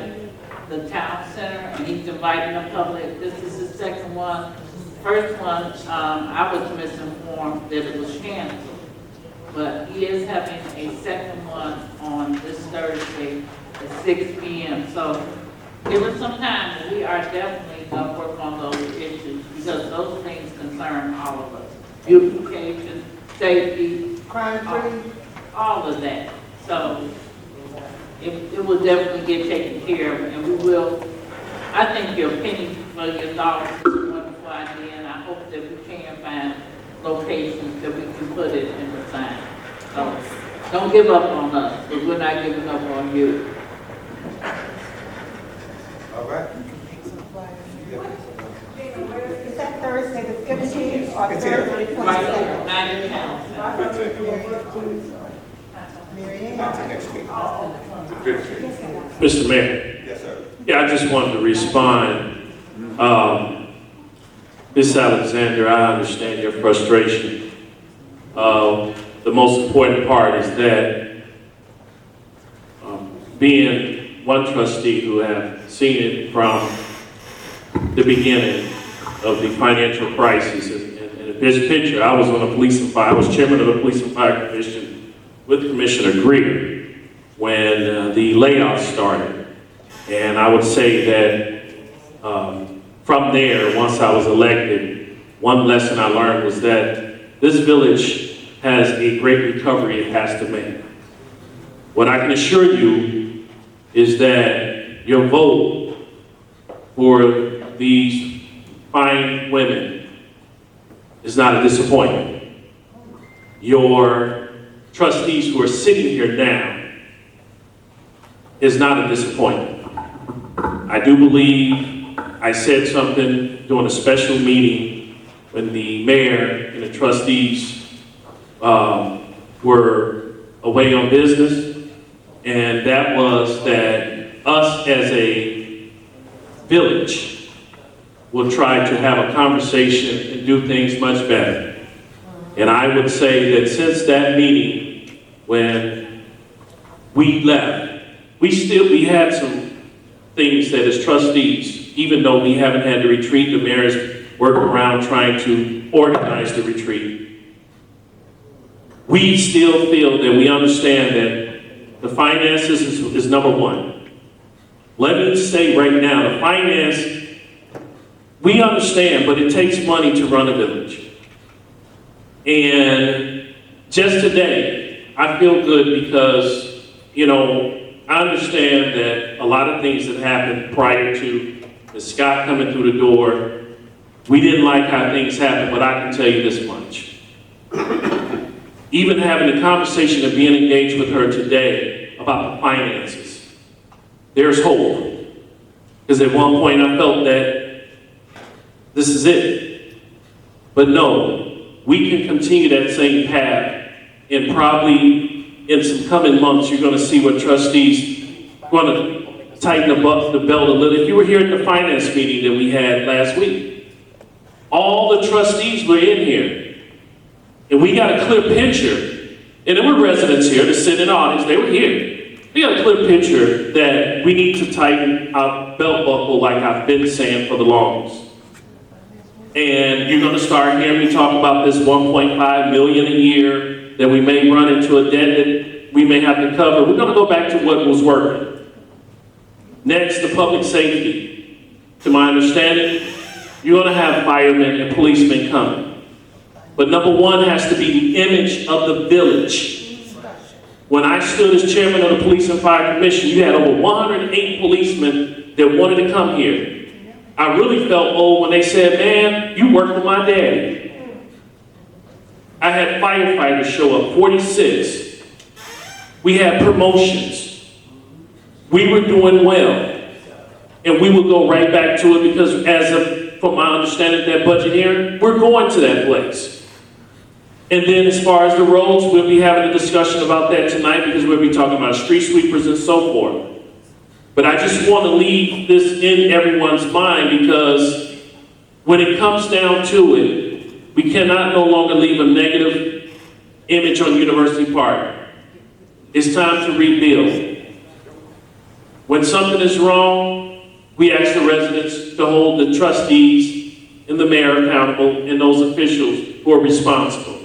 the town center, and he's inviting the public. This is his second one. First one, I was misinformed that it was canceled, but he is having a second one on this Thursday at 6 p.m. So give us some time, but we are definitely going to work on those issues because those things concern all of us. Beautification, safety, Crime free. all of that. So it will definitely get taken care of, and we will. I think your penny for your dollars is a wonderful idea, and I hope that we can find locations that we can put it in the sign. So don't give up on us, but we're not giving up on you. All right. Is that Thursday the 15th or It's here. Thursday the Right 22nd? there, not in town. Not till next week. 15th. Mr. Mayor, Yes, sir. yeah, I just wanted to respond. Ms. Alexander, I understand your frustration. The most important part is that being one trustee who have seen it from the beginning of the financial crisis and a big picture, I was on the police and fire, I was chairman of the Police and Fire Commission with Commissioner Greer when the layoffs started. And I would say that from there, once I was elected, one lesson I learned was that this village has a great recovery it has to make. What I can assure you is that your vote for these fine women is not a disappointment. Your trustees who are sitting here now is not a disappointment. I do believe I said something during a special meeting when the mayor and the trustees were away on business, and that was that us as a village will try to have a conversation and do things much better. And I would say that since that meeting, when we left, we had some things that as trustees, even though we haven't had the retreat, the mayor is working around trying to organize the retreat. We still feel that we understand that the finances is number one. Let me say right now, the finance, we understand, but it takes money to run a village. And just today, I feel good because, you know, I understand that a lot of things that happened prior to Ms. Scott coming through the door, we didn't like how things happened, but I can tell you this much. Even having a conversation and being engaged with her today about the finances, there's hope. Because at one point I felt that this is it. But no, we can continue that same path, and probably in some coming months you're going to see what trustees are going to tighten the belt a little. If you were here at the finance meeting that we had last week, all the trustees were in here. And we got a clear picture, and there were residents here that sit in the audience, they were here. We got a clear picture that we need to tighten our belt buckle like I've been saying for the longest. And you're gonna start hearing me talk about this 1.5 million a year that we may run into a debt that we may have to cover. We're gonna go back to what was working. Next, the public safety. To my understanding, you're gonna have firemen and policemen coming. But number one has to be the image of the village. When I stood as chairman of the Police and Fire Commission, you had over 108 policemen that wanted to come here. I really felt old when they said, man, you work with my daddy. I had firefighters show up, 46. We had promotions. We were doing well. And we will go right back to it because from my understanding, that budget hearing, we're going to that place. And then as far as the roads, we'll be having a discussion about that tonight because we'll be talking about street sweepers and so forth. But I just want to leave this in everyone's mind because when it comes down to it, we cannot no longer leave a negative image on University Park. It's time to rebuild. When something is wrong, we ask the residents to hold the trustees and the mayor accountable and those officials who are responsible.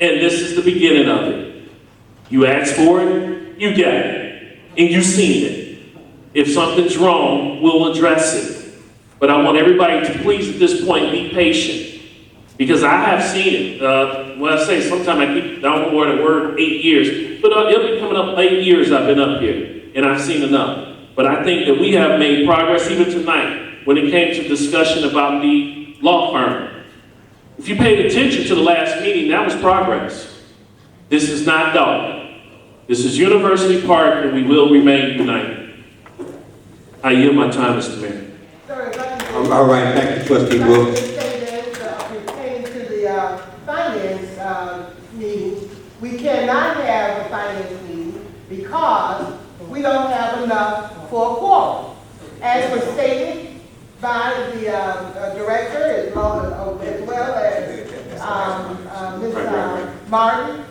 And this is the beginning of it. You asked for it, you got it, and you've seen it. If something's wrong, we'll address it. But I want everybody to please at this point be patient. Because I have seen it. When I say sometimes I don't know the word 8 years, but it'll be coming up 8 years I've been up here, and I've seen enough. But I think that we have made progress even tonight when it came to discussion about the law firm. If you paid attention to the last meeting, that was progress. This is not dog. This is University Park, and we will remain united. I yield my time, Mr. Mayor. All right, thank you, Trustee Wilkes. Pertaining to the finance meeting, we cannot have a finance meeting because we don't have enough for a quorum. As was stated by the director as well as Ms. Martin,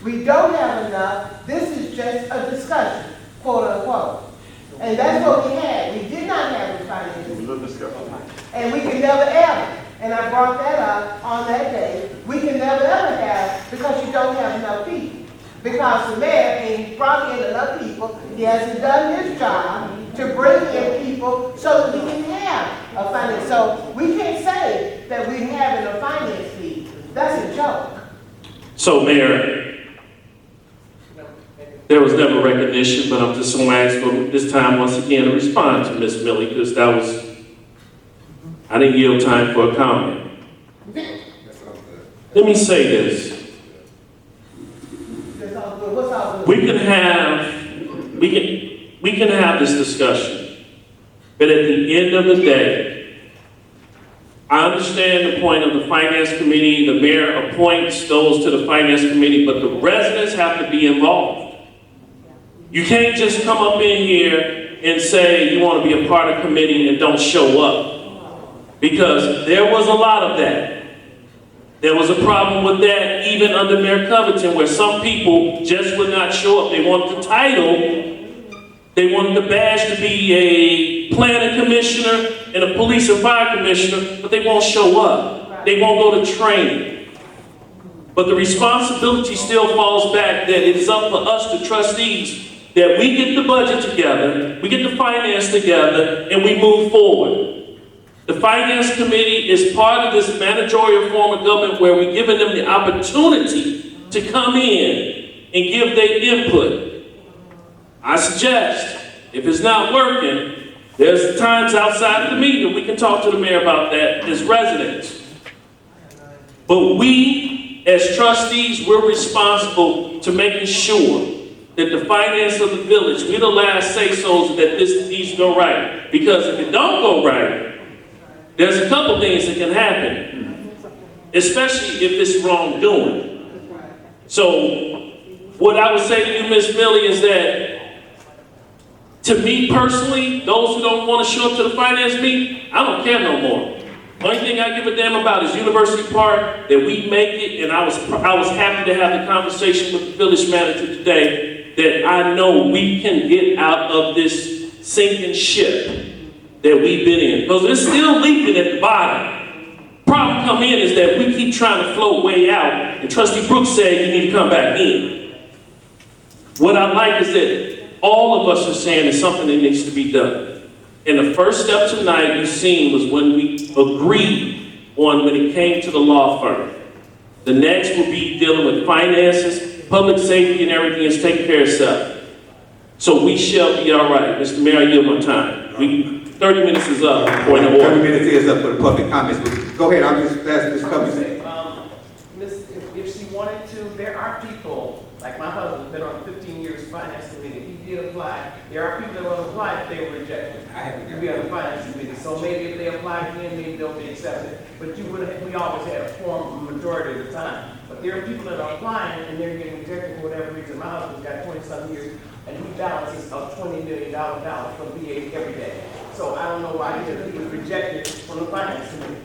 we don't have enough. This is just a discussion, quote unquote. And that's what we had. We did not have the finance meeting. And we can never ever, and I brought that up on that day, we can never ever have because you don't have enough people. Because the mayor ain't brought in enough people, he hasn't done his job to bring in people so that we can have a finance. So we can't say that we're having a finance meeting. That's a joke. So, Mayor, there was never recognition, but I'm just going to ask for this time once again to respond to Ms. Millie because that was, I didn't yield time for a comment. Let me say this. We can have this discussion, but at the end of the day, I understand the point of the finance committee. The mayor appoints those to the finance committee, but the residents have to be involved. You can't just come up in here and say you want to be a part of committee and don't show up, because there was a lot of that. There was a problem with that even under Mayor Covington, where some people just would not show up. They wanted the title, they wanted the badge to be a planning commissioner and a police and fire commissioner, but they won't show up. They won't go to training. But the responsibility still falls back that it is up for us, the trustees, that we get the budget together, we get the finance together, and we move forward. The Finance Committee is part of this managerial form of government where we're giving them the opportunity to come in and give their input. I suggest, if it's not working, there's times outside of the meeting we can talk to the mayor about that as residents. But we, as trustees, we're responsible to making sure that the finance of the village, we're the last say-sos that this needs to go right. Because if it don't go right, there's a couple things that can happen, especially if it's wrongdoing. So, what I would say to you, Ms. Millie, is that, to me personally, those who don't want to show up to the finance meeting, I don't care no more. Only thing I give a damn about is University Park, that we make it, and I was happy to have the conversation with the village manager today, that I know we can get out of this sinking ship that we've been in. Because it's still leaking at the bottom. Problem come in is that we keep trying to float way out, and Trustee Brooks said you need to come back in. What I like is that all of us are saying it's something that needs to be done. And the first step tonight you've seen was when we agreed on when it came to the law firm. The next will be dealing with finances, public safety, and everything is taken care of itself. So we shall be all right. Mr. Mayor, I yield my time. 30 minutes is up. Point of order. 30 minutes is up for the public comments. But go ahead, I'll just ask Ms. Cummings. If she wanted to, there are people, like my husband's been on 15 years finance committee, he did apply. There are people that will apply if they were rejected. To be on the finance committee, so maybe if they apply again, maybe they'll be accepted. But we always had a form majority of the time. But there are people that are applying and they're getting rejected for whatever reason. My husband's got 20-some years and he balances a $20 million balance from VA every day. So I don't know why he was rejected from the finance committee.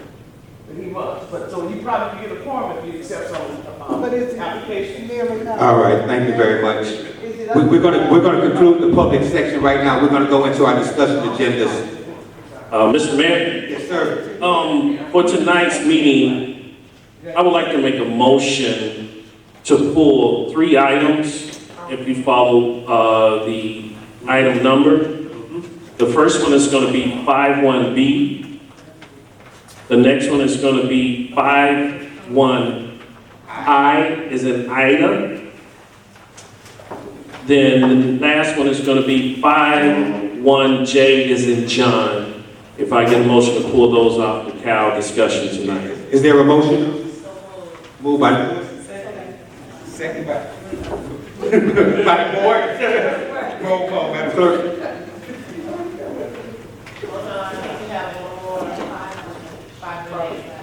But he was. But so you probably get a form if you accept some application. All right, thank you very much. We're going to conclude the public section right now. We're going to go into our discussion agendas. Mr. Mayor? Yes, sir. For tonight's meeting, I would like to make a motion to pull 3 items, if you follow the item number. The first one is going to be 51B. The next one is going to be 51I is an Ida. Then the last one is going to be 51J is in John. If I get a motion to pull those off the Cal discussion tonight. Is there a motion? Move by. Second by. By the board. Roll call, Madam Clerk.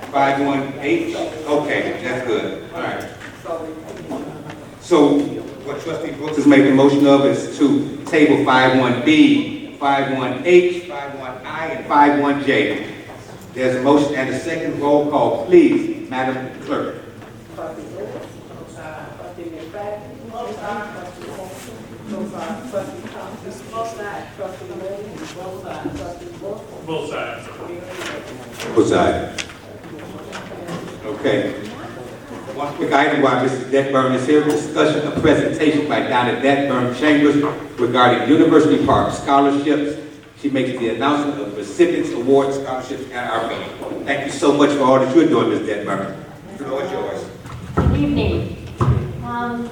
51H. Okay, that's good. All right. So what Trustee Brooks is making a motion of is to table 51B, 51H, 51I, and 51J. There's a motion and a second. Roll call, please, Madam Clerk. Both sides. Both sides. Okay. One quick item while Mrs. Detburn is here. Discussion of presentation by Donna Detburn Chambers regarding University Park scholarships. She makes the announcement of recipients award scholarships at our building. Thank you so much for all that you're doing, Ms. Detburn. The floor is yours. Good evening. I'm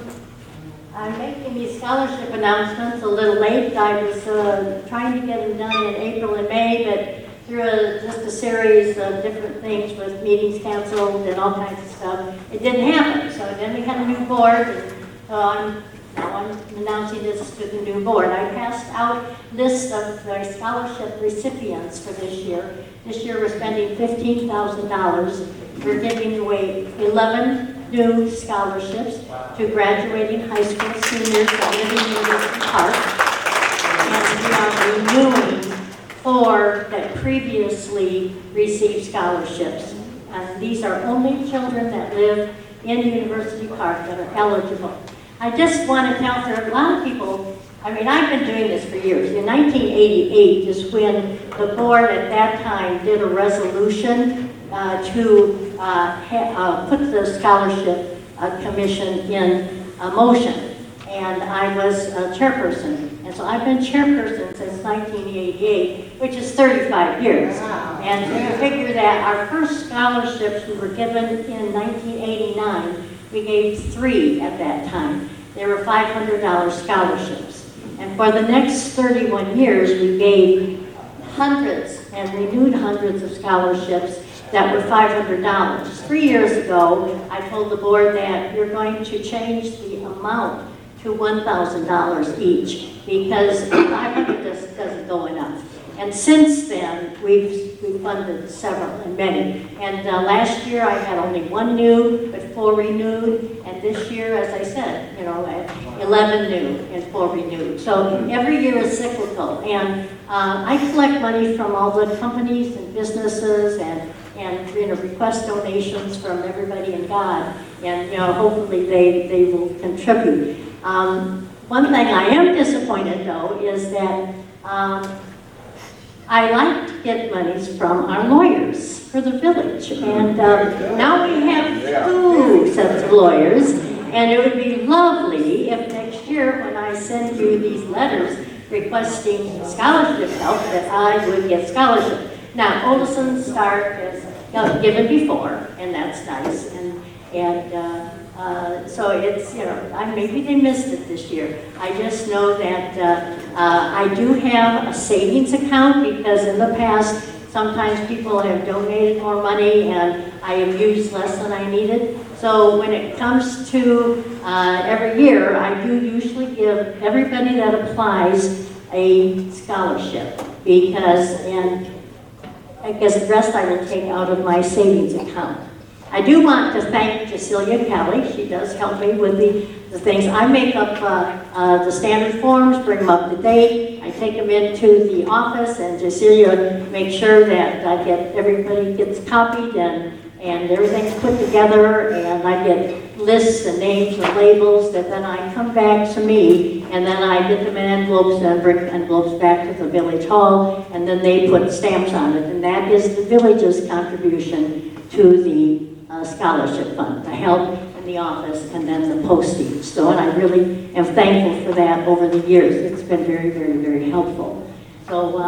making these scholarship announcements a little late. I was trying to get them done in April and May, but through just a series of different things with meetings canceled and all kinds of stuff, it didn't happen. So then we had a new board, and now I'm announcing this to the new board. I passed out lists of the scholarship recipients for this year. This year we're spending $15,000. We're giving away 11 new scholarships to graduating high school seniors that live in University Park. And we are renewing 4 that previously received scholarships. And these are only children that live in University Park that are eligible. I just want to tell there are a lot of people, I mean, I've been doing this for years. In 1988 is when the board at that time did a resolution to put the scholarship commission in motion. And I was chairperson. And so I've been chairperson since 1988, which is 35 years. Wow. And you figure that our first scholarships we were given in 1989, we gave 3 at that time. They were $500 scholarships. And for the next 31 years, we gave hundreds and renewed hundreds of scholarships that were $500. 3 years ago, I told the board that we're going to change the amount to $1,000 each because 500 just doesn't go enough. And since then, we've funded several and many. And last year I had only 1 new, but 4 renewed. And this year, as I said, you know, 11 new and 4 renewed. So every year is cyclical. And I collect money from all the companies and businesses and request donations from everybody in God. And hopefully they will contribute. One thing I am disappointed though is that I like to get monies from our lawyers for the village. And now we have 2 sets of lawyers. And it would be lovely if next year when I send you these letters requesting scholarship help that I would get scholarship. Now, Olson Stark is given before, and that's nice. So it's, maybe they missed it this year. I just know that I do have a savings account because in the past, sometimes people have donated more money and I have used less than I needed. So when it comes to every year, I do usually give everybody that applies a scholarship and I guess the rest I will take out of my savings account. I do want to thank Cecilia Kelly. She does help me with the things. I make up the standard forms, bring them up to date. I take them into the office and Cecilia makes sure that everybody gets copied and everything's put together and I get lists and names and labels that then I come back to me and then I get them in envelopes and bring envelopes back to the village hall and then they put stamps on it and that is the village's contribution to the scholarship fund, the help in the office and then the postage. So and I really am thankful for that over the years. It's been very, very, very helpful. So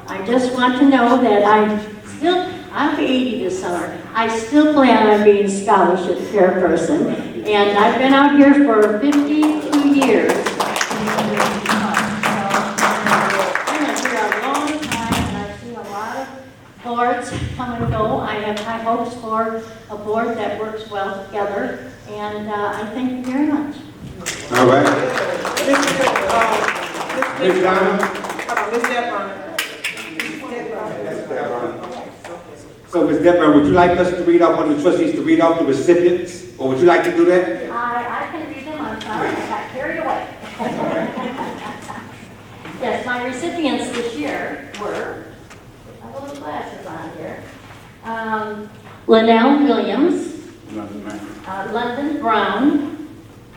I just want to know that I'm 80 this summer. I still plan on being scholarship chairperson, and I've been out here for 52 years. I've been here a long time, and I've seen a lot of boards come and go. I have high hopes for a board that works well together, and I thank you very much. All right. Ms. Donna? Ms. Deborah. So, Ms. Deborah, would you like us to read off, one of the trustees to read off the recipients? Or would you like to do that? I can read them, I'm sorry, I got carried away. Yes, my recipients this year were, I have little glasses on here, Linnell Williams, London Brown,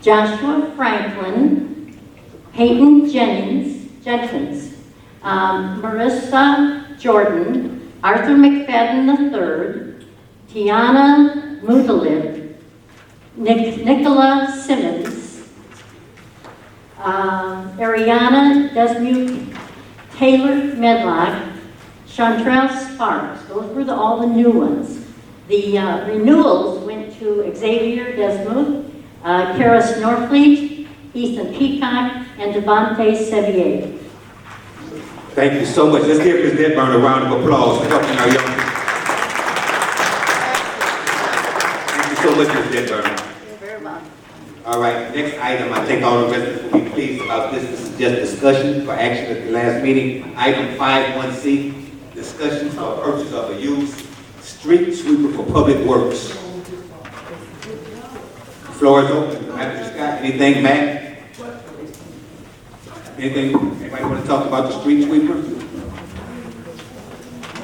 Joshua Franklin, Peyton Jenkins, Marissa Jordan, Arthur McFadden III, Tiana Mutalib, Nicola Simmons, Ariana Desmute, Taylor Medlock, Chantrell Sparks. Those were all the new ones. The renewals went to Xavier Desmuth, Karis Norfleet, Ethan Peacock, and Devontae Sevier. Thank you so much. Let's give Ms. Deborah a round of applause for helping our young people. Thank you so much, Ms. Deborah. You're very welcome. All right, next item, I think all the residents will be pleased about this. This is just discussion for action at the last meeting. Item 5.1c, discussion for purchase of a used street sweeper for public works. The floor is open. Manager Scott, anything, Matt? Anything, anybody want to talk about the street sweeper?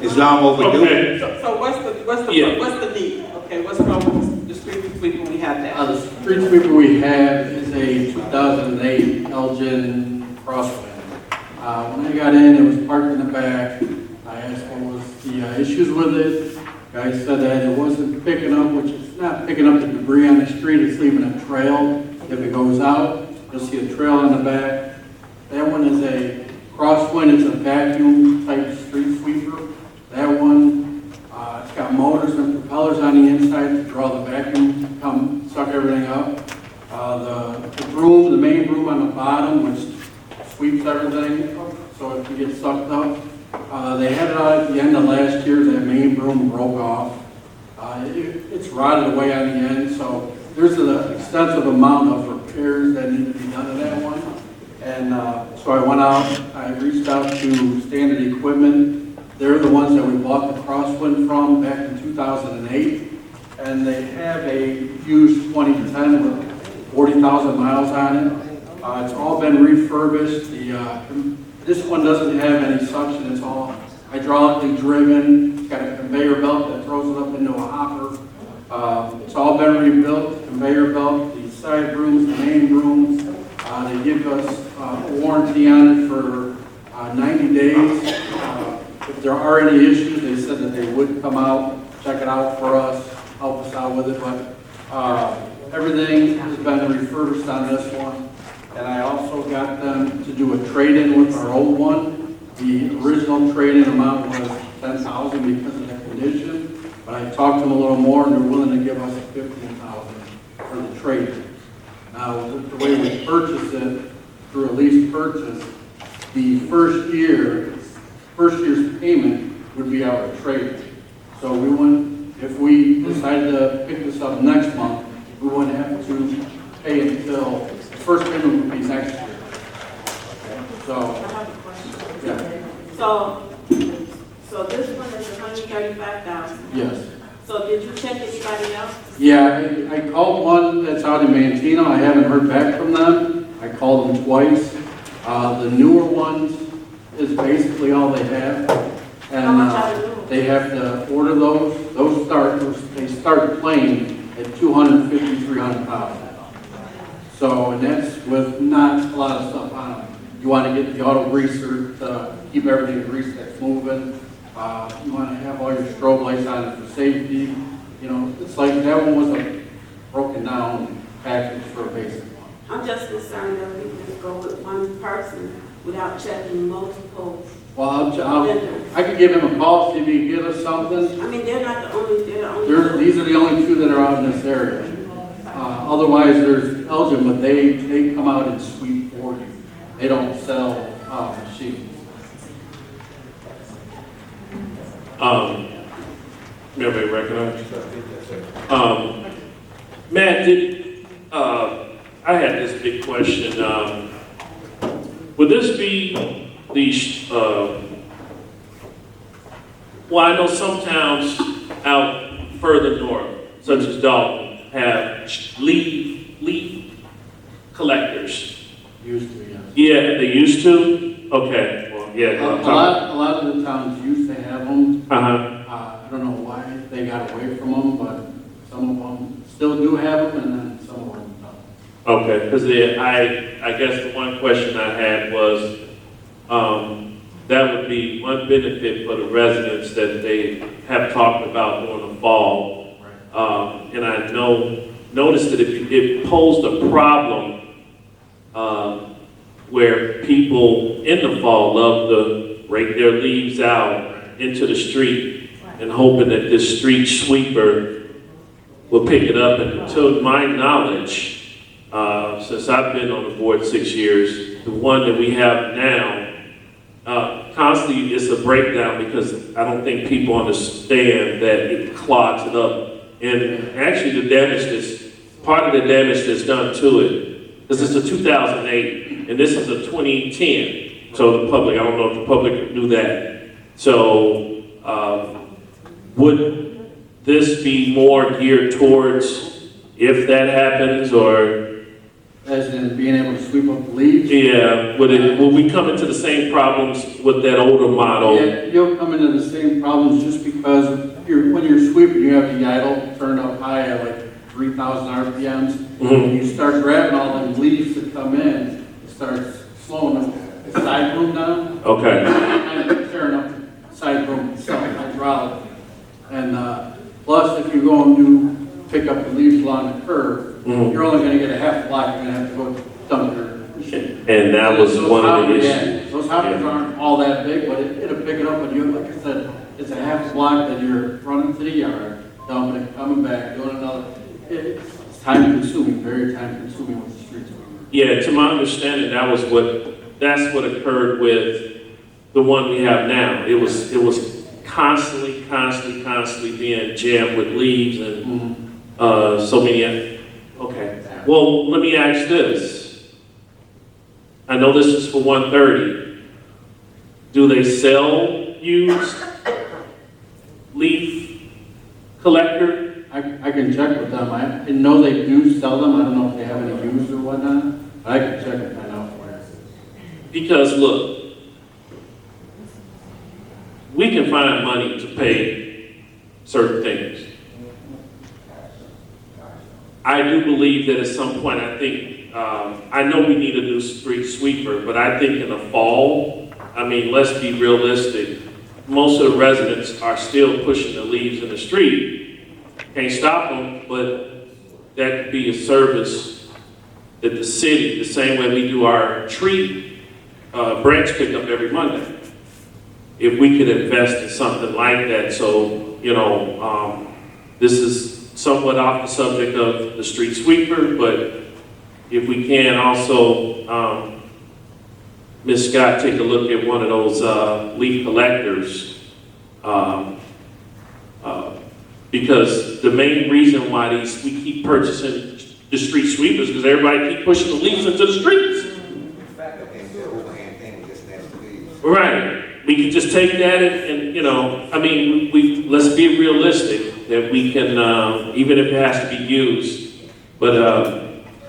It's long overdue. Okay. So what's the need? Okay, what's wrong with the street sweeper we have now? The street sweeper we have is a 2008 Elgin Crosswind. When I got in, it was parked in the back. I asked what was the issues with it. Guy said that it wasn't picking up, which is not picking up the debris on the street, it's leaving a trail. If it goes out, you'll see a trail in the back. That one is a Crosswind, it's a vacuum type street sweeper. That one, it's got motors and propellers on the inside to draw the vacuum, come suck everything up. The broom, the main broom on the bottom, which sweeps everything, so if you get sucked up. They had it out at the end of last year, that main broom broke off. It's rotted away on the end, so there's an extensive amount of repairs that need to be done to that one. And so I went out, I reached out to Standard Equipment. They're the ones that we bought the Crosswind from back in 2008. And they have a used 2010 with 40,000 miles on it. It's all been refurbished. This one doesn't have any suction. It's all hydraulically driven. It's got a conveyor belt that throws it up into a hopper. It's all been rebuilt, conveyor belt, the side rooms, the main rooms. They give us a warranty on it for 90 days. If there are any issues, they said that they would come out, check it out for us, help us out with it. But everything has been refurbished on this one. And I also got them to do a trade-in with our old one. The original trade-in amount was $10,000 because of the condition. But I talked to them a little more, and they're willing to give us $15,000 for the trade-in. Now, the way we purchase it through a lease purchase, the first year's payment would be our trade-in. So we wouldn't, if we decided to pick this up next month, we wouldn't have to pay until the first payment would be next year. So, I have a question. yeah, So this one is 135,000. yes. So did you check anybody else? Yeah, I called one that's out in Mantino. I haven't heard back from them. I called them twice. The newer ones is basically all they have. And How much are the new ones? they have to order those. They start playing at $250,000, $300,000. So, and that's with not a lot of stuff on them. You want to get the auto greaser to keep everything greased that's moving. You want to have all your strobe lights on it for safety. You know, it's like that one was a broken down package for a basic one. I'm just concerned that we just go with one person without checking multiple Well, vendors. I could give him a call, see if he can get us something. I mean, they're not the only, they're the only. These are the only two that are out in this area. Otherwise, there's Elgin, but they come out and sweep for you. They don't sell machines. Everybody recognize? Matt, I had this big question. Would this be the, well, I know some towns out further north, such as Dalton, have leaf collectors. Used to, yes. Yeah, they used to? Okay, well, yeah. A lot of the towns used to have them. I don't know why they got away from them, but some of them still do have them, and then some of them don't. Okay, because I guess the one question I had was, that would be one benefit for the residents that they have talked about during the fall. And I noticed that it posed a problem where people in the fall love to rake their leaves out into the street and hoping that this street sweeper will pick it up. And to my knowledge, since I've been on the board 6 years, the one that we have now, constantly it's a breakdown because I don't think people understand that it clogs it up. And actually part of the damage that's done to it, this is a 2008 and this is a 2010. So the public, I don't know if the public knew that. So would this be more geared towards if that happens, or? As in being able to sweep up the leaves? Yeah, will we come into the same problems with that older model? Yeah, you'll come into the same problems just because when you're sweeping, you have the idle turned up high at like 3,000 RPMs. Mm-hmm. And you start grabbing all them leaves that come in, it starts slowing the side boom down. Okay. And tearing up the side boom itself, hydraulic. And plus, if you go and pick up the leaves along the curb, you're only going to get a half block. You're going to have to go dump your machine. And that was one of the issues. Yeah, those hoppers aren't all that big, but it'll pick it up. And you, like I said, it's a half block that you're running to the yard, dumping it, coming back, doing another. It's time consuming, very time consuming with the street sweeper. Yeah, to my understanding, that's what occurred with the one we have now. It was constantly being jammed with leaves and so many. Okay. Well, let me ask this. I know this is for 130. Do they sell used leaf collector? I can check with them. I know they do sell them. I don't know if they have any used or whatnot. I can check and find out for you. Because look, we can find money to pay certain things. I do believe that at some point, I know we need a new street sweeper, but I think in the fall, I mean, let's be realistic. Most of the residents are still pushing the leaves in the street. Can't stop them, but that could be a service that the city, the same way we do our tree branch pickup every Monday, if we could invest in something like that. So, you know, this is somewhat off the subject of the street sweeper, but if we can also, Ms. Scott, take a look at one of those leaf collectors, because the main reason why we keep purchasing the street sweepers because everybody keep pushing the leaves into the streets. Right. We can just take that and you know, I mean, let's be realistic that we can, even if it has to be used, but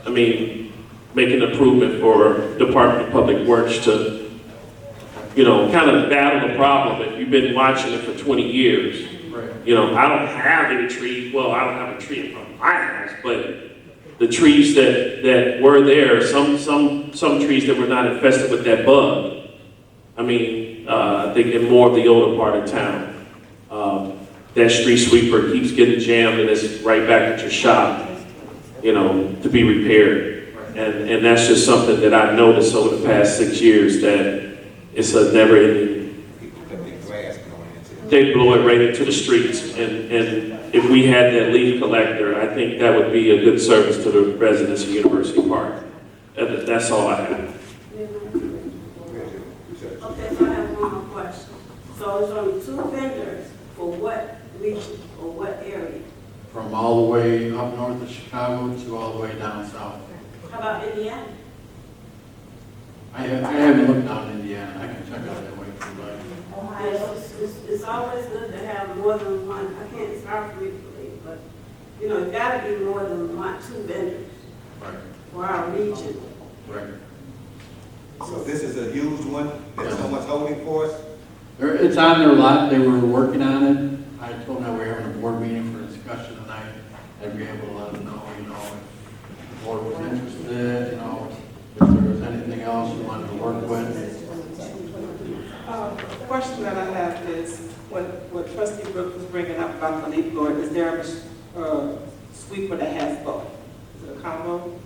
I mean, make an improvement for Department of Public Works to, you know, kind of battle the problem. If you've been watching it for 20 years, you know, I don't have any trees. Well, I don't have a tree in front of my house, but the trees that were there, some trees that were not infested with that bug. I mean, I think in more of the older part of town, that street sweeper keeps getting jammed and it's right back at your shop, you know, to be repaired. And that's just something that I've noticed over the past 6 years, that it's a never ending. They blow it right into the streets. And if we had that leaf collector, I think that would be a good service to the residents of University Park. That's all I have. Okay, so I have one more question. So it's only 2 vendors for what region or what area? From all the way up north of Chicago to all the way down south. How about Indiana? I haven't looked down in Indiana. I can check out that way for you. It's always good to have more than one. I can't start briefly, but you know, it's got to be more than 2 vendors for our region. Right. So this is a used one that someone's holding for us? It's on their lot. They were working on it. I told them that we were having a board meeting for discussion tonight. I'd be able to let them know, you know, if the board was interested, you know, if there was anything else you wanted to work with. The question that I have is, what Trustee Brooks was bringing up about the leaf blower, is there a sweeper that has both? Is it a combo?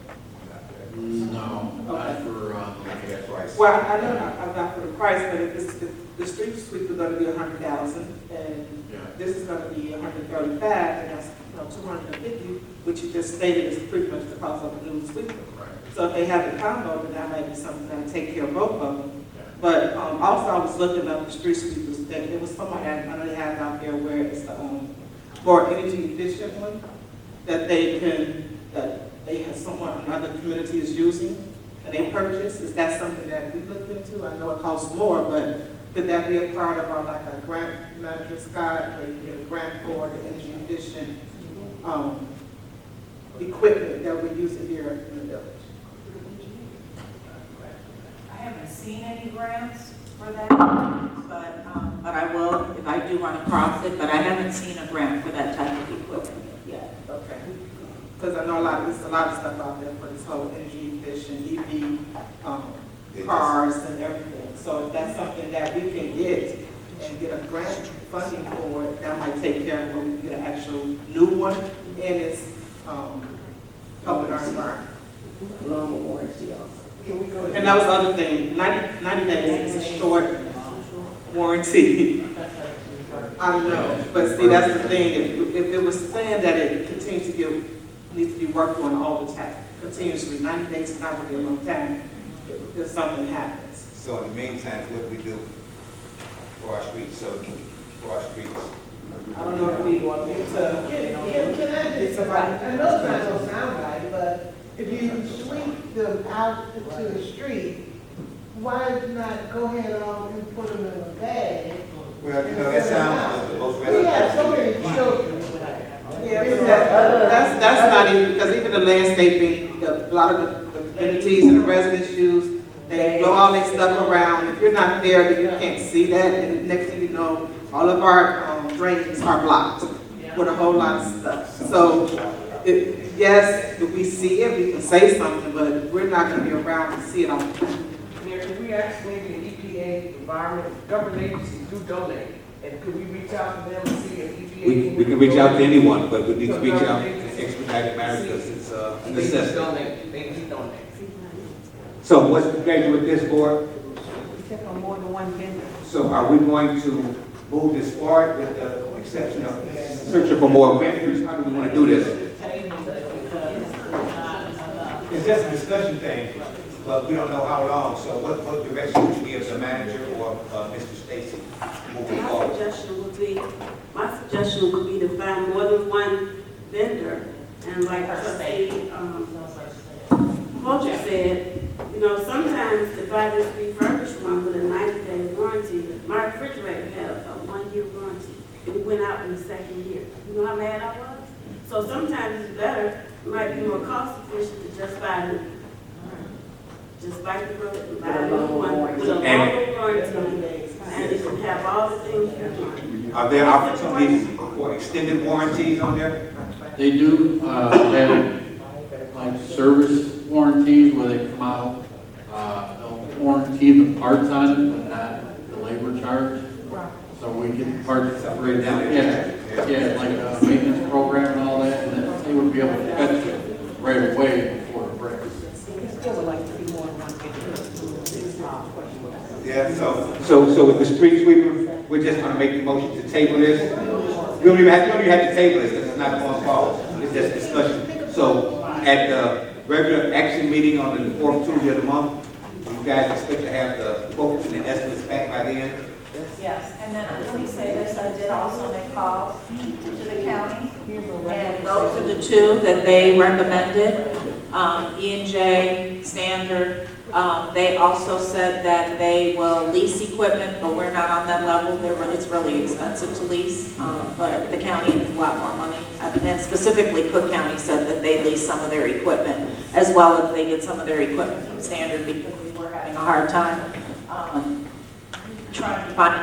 No, not for Well, I know I'm not for the price, but if the street sweeper is going to be $100,000, and this is going to be $135, and that's $250, which you just stated is pretty much the cost of a new sweeper. So if they have a combo, then that might be something that will take care of both of them. But also, I was looking up the street sweepers. That there was somebody I know they have out there where it's the more energy efficient one that they have someone another community is using and they purchase. Is that something that we looked into? I know it costs more, but could that be a part of our like a grant manager, Scott, where you get a grant for the energy efficient equipment that we're using here in the village? I haven't seen any grants for that, But I will, if I do run across it, but I haven't seen a grant for that type of equipment yet. Okay. Because I know there's a lot of stuff out there for this whole energy efficient EV cars and everything. So if that's something that we can get and get a grant funding for it, that might take care of when we get an actual new one and it's helping our environment. Long warranty also. And that was the other thing, 90 days is a short warranty. I don't know, but see, that's the thing, if it was saying that it continues to needs to be worked on all the time, continuously, 90 days is not really a long time if something happens. So in the meantime, what do we do for our streets? I don't know if we want to. Can I just, I know it's not gonna sound right, but if you sweep them out to the street, why not go ahead on and put them in a bag? Well, you know, that sounds the most We have so many children. Yeah, that's not even, because even the landscaping, a lot of the entities and the residents use. They blow all their stuff around. If you're not there, then you can't see that. And next thing you know, all of our drains are blocked with a whole lot of stuff. So, yes, if we see it, we can say something, but we're not gonna be around to see it all the time. Mayor, can we ask maybe the EPA, environment, government agencies do donate? And could we reach out to them and see if EPA? We can reach out to anyone, but we need to reach out to expedited matters because it's a They necessity. donate, they do donate. So what's the pleasure with this board? Check on more than one vendor. So are we going to move this forward with the exception of searching for more vendors? How do we want to do this? It's just a discussion thing, but we don't know how long. So what direction would you give the manager or Mr. Stacy moving My forward? suggestion would be to find more than one vendor, and like Trustee Vulture said, you know, sometimes if I just refurbish one with a 90-day warranty, my refrigerator had a 1-year warranty. It went out in the second year. You know how mad I was? So sometimes it's better, it might be more cost efficient to just buy the road and buy a new one with a longer warranty, and it can have all the things you want. Are there opportunities for extended warranties on there? They do have like service warranties where they come out, they'll warranty the parts on it, but not the labor charge. So we get parts separated down. Yeah, like a maintenance program and all that, and then they would be able to catch it right away before it breaks. Still would like to be more than one vendor. Yeah, so with the street sweeper, we're just gonna make the motion to table this. We don't even have to table this, this is not going forward, it's just discussion. So at the regular action meeting on the 4th Tuesday of the month, you guys expect to have the quotes and the estimates back by then? Yes, and then let me say this, I did also make calls to the county, and Those are the two that they recommended, E&J, Standard. They also said that they will lease equipment, but we're not on that level. It's really expensive to lease, but the county has a lot more money. And specifically, Cook County said that they lease some of their equipment, as well as they get some of their equipment from Standard, because we were having a hard time trying to find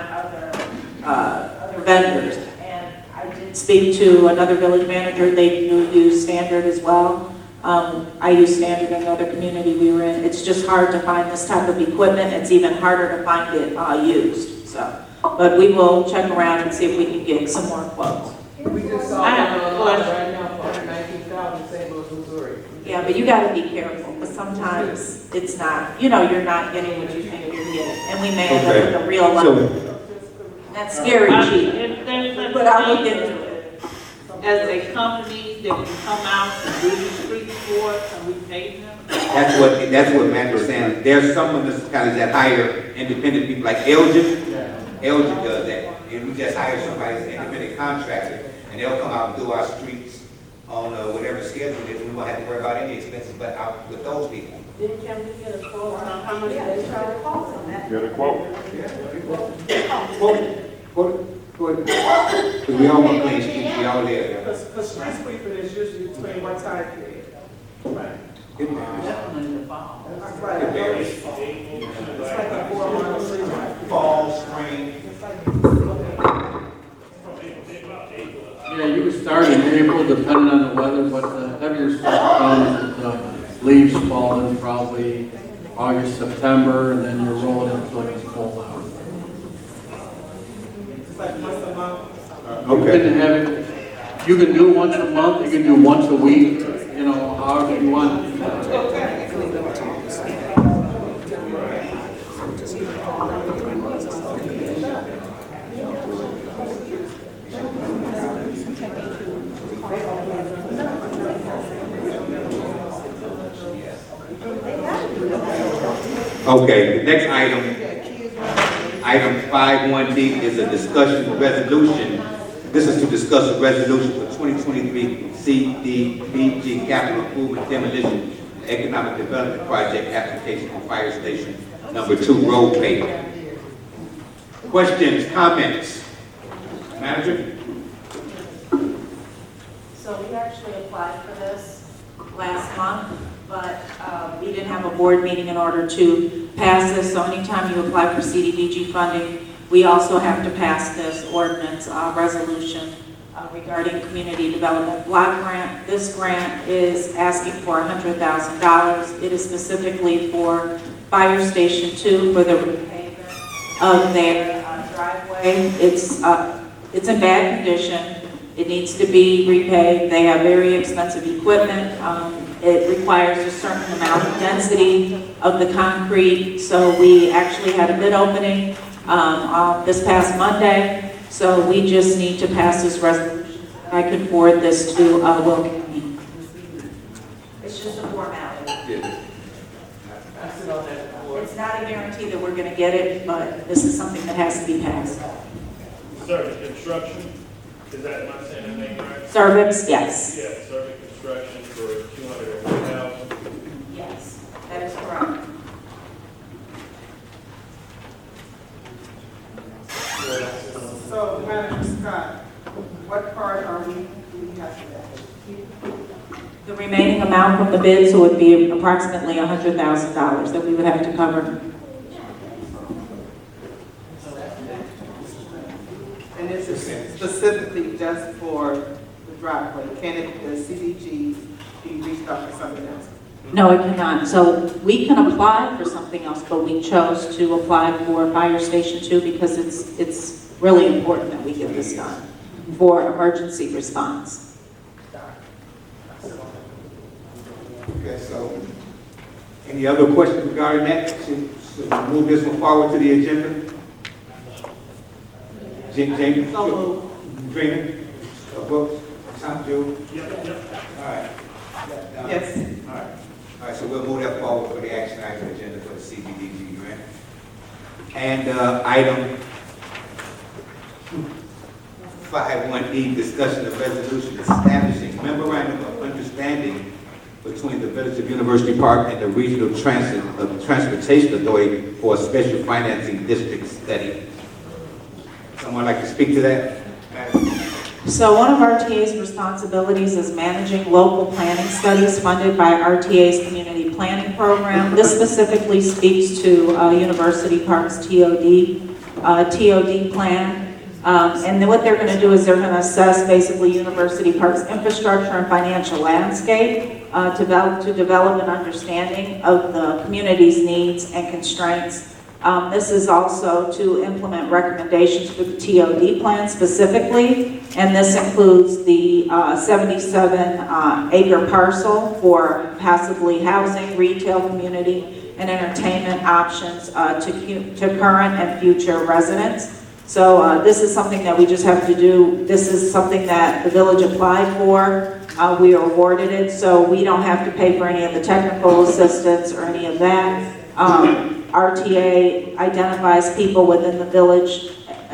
other vendors. And I did speak to another village manager. They do use Standard as well. I use Standard in another community we were in. It's just hard to find this type of equipment. It's even harder to find it used. So, but we will check around and see if we can get some more quotes. We just saw I have a question. right now for $119,000 St. Louis, Missouri. Yeah, but you gotta be careful, because sometimes it's not, you're not getting what you think you're getting. And we may end up with a real level. That's scary cheap, If there's such but I'll look a into thing it. as a company that can come out and do the street for us, and we pay them. That's what Matt was saying. There's some municipalities that hire independent people, like Elgin. Elgin does that. And we just hire somebody as an independent contractor, and they'll come out and do our streets on whatever schedule it is. We won't have to worry about any expenses, but out with those people. Then can we get a quote on how much they charge? Get a quote. Quote. Because we all want clean streets, we all live. Because street sweeping is usually between what time period? Right. Definitely in the fall. That's right. It's like a 4-mile street. Fall, spring. Yeah, you would start in April, depending on the weather, but the heavier stuff comes, the leaves fall in probably August, September, and then you're rolling until it's cold out. It's like once a month. You can have it, you can do once a month, you can do once a week, however you want. Okay, the next item 5.1D is a discussion resolution. This is to discuss a resolution for 2023 CDBG Capital Improvement Demolition and Economic Development Project application for Fire Station Number 2 road paving. Questions, comments? Manager? So we actually applied for this Last month, but we didn't have a board meeting in order to pass this. So anytime you apply for CDBG funding, we also have to pass this ordinance resolution regarding community development block grant. This grant is asking for $100,000. It is specifically for Fire Station 2 for the repavement of their driveway. It's in bad condition. It needs to be repaved. They have very expensive equipment. It requires a certain amount of density of the concrete. So we actually had a bid opening this past Monday. So we just need to pass this resolution. I can forward this to Will County. It's just a formality. I sit on that board. It's not a guarantee that we're going to get it, but this is something that has to be passed. Service construction, is that, am I saying that name right? Cervix, yes. Yeah, service construction for 201,000. Yes, that is correct. So, Manager Scott, what part are we have to that? The remaining amount from the bid, so it would be approximately $100,000 that we would have to cover. And this is specifically just for the driveway. Can it, the CDG, be reached out for something else? No, it cannot. So we can apply for something else, but we chose to apply for Fire Station 2 because it's really important that we get this done for emergency response. Okay, so, any other questions regarding that? Should we move this one forward to the agenda? James? So moved. Dreamer? Brooks? Tom, Joe? Yep. All right. Yes. All right. All right, so we'll move that forward for the action item agenda for the CBDG grant. And item 51E, discussion of resolution establishing memorandum of understanding between the Village of University Park and the Regional Transportation Authority for a special financing district study. Someone like to speak to that? So one of RTA's responsibilities is managing local planning studies funded by RTA's Community Planning Program. This specifically speaks to University Park's TOD plan. And then what they're going to do is they're going to assess basically University Park's infrastructure and financial landscape to develop an understanding of the community's needs and constraints. This is also to implement recommendations for the TOD plan specifically, and this includes the 77-acre parcel for passively housing, retail, community, and entertainment options to current and future residents. So this is something that we just have to do. This is something that the village applied for. We are awarded it, so we don't have to pay for any of the technical assistance or any of that. RTA identifies people within the village,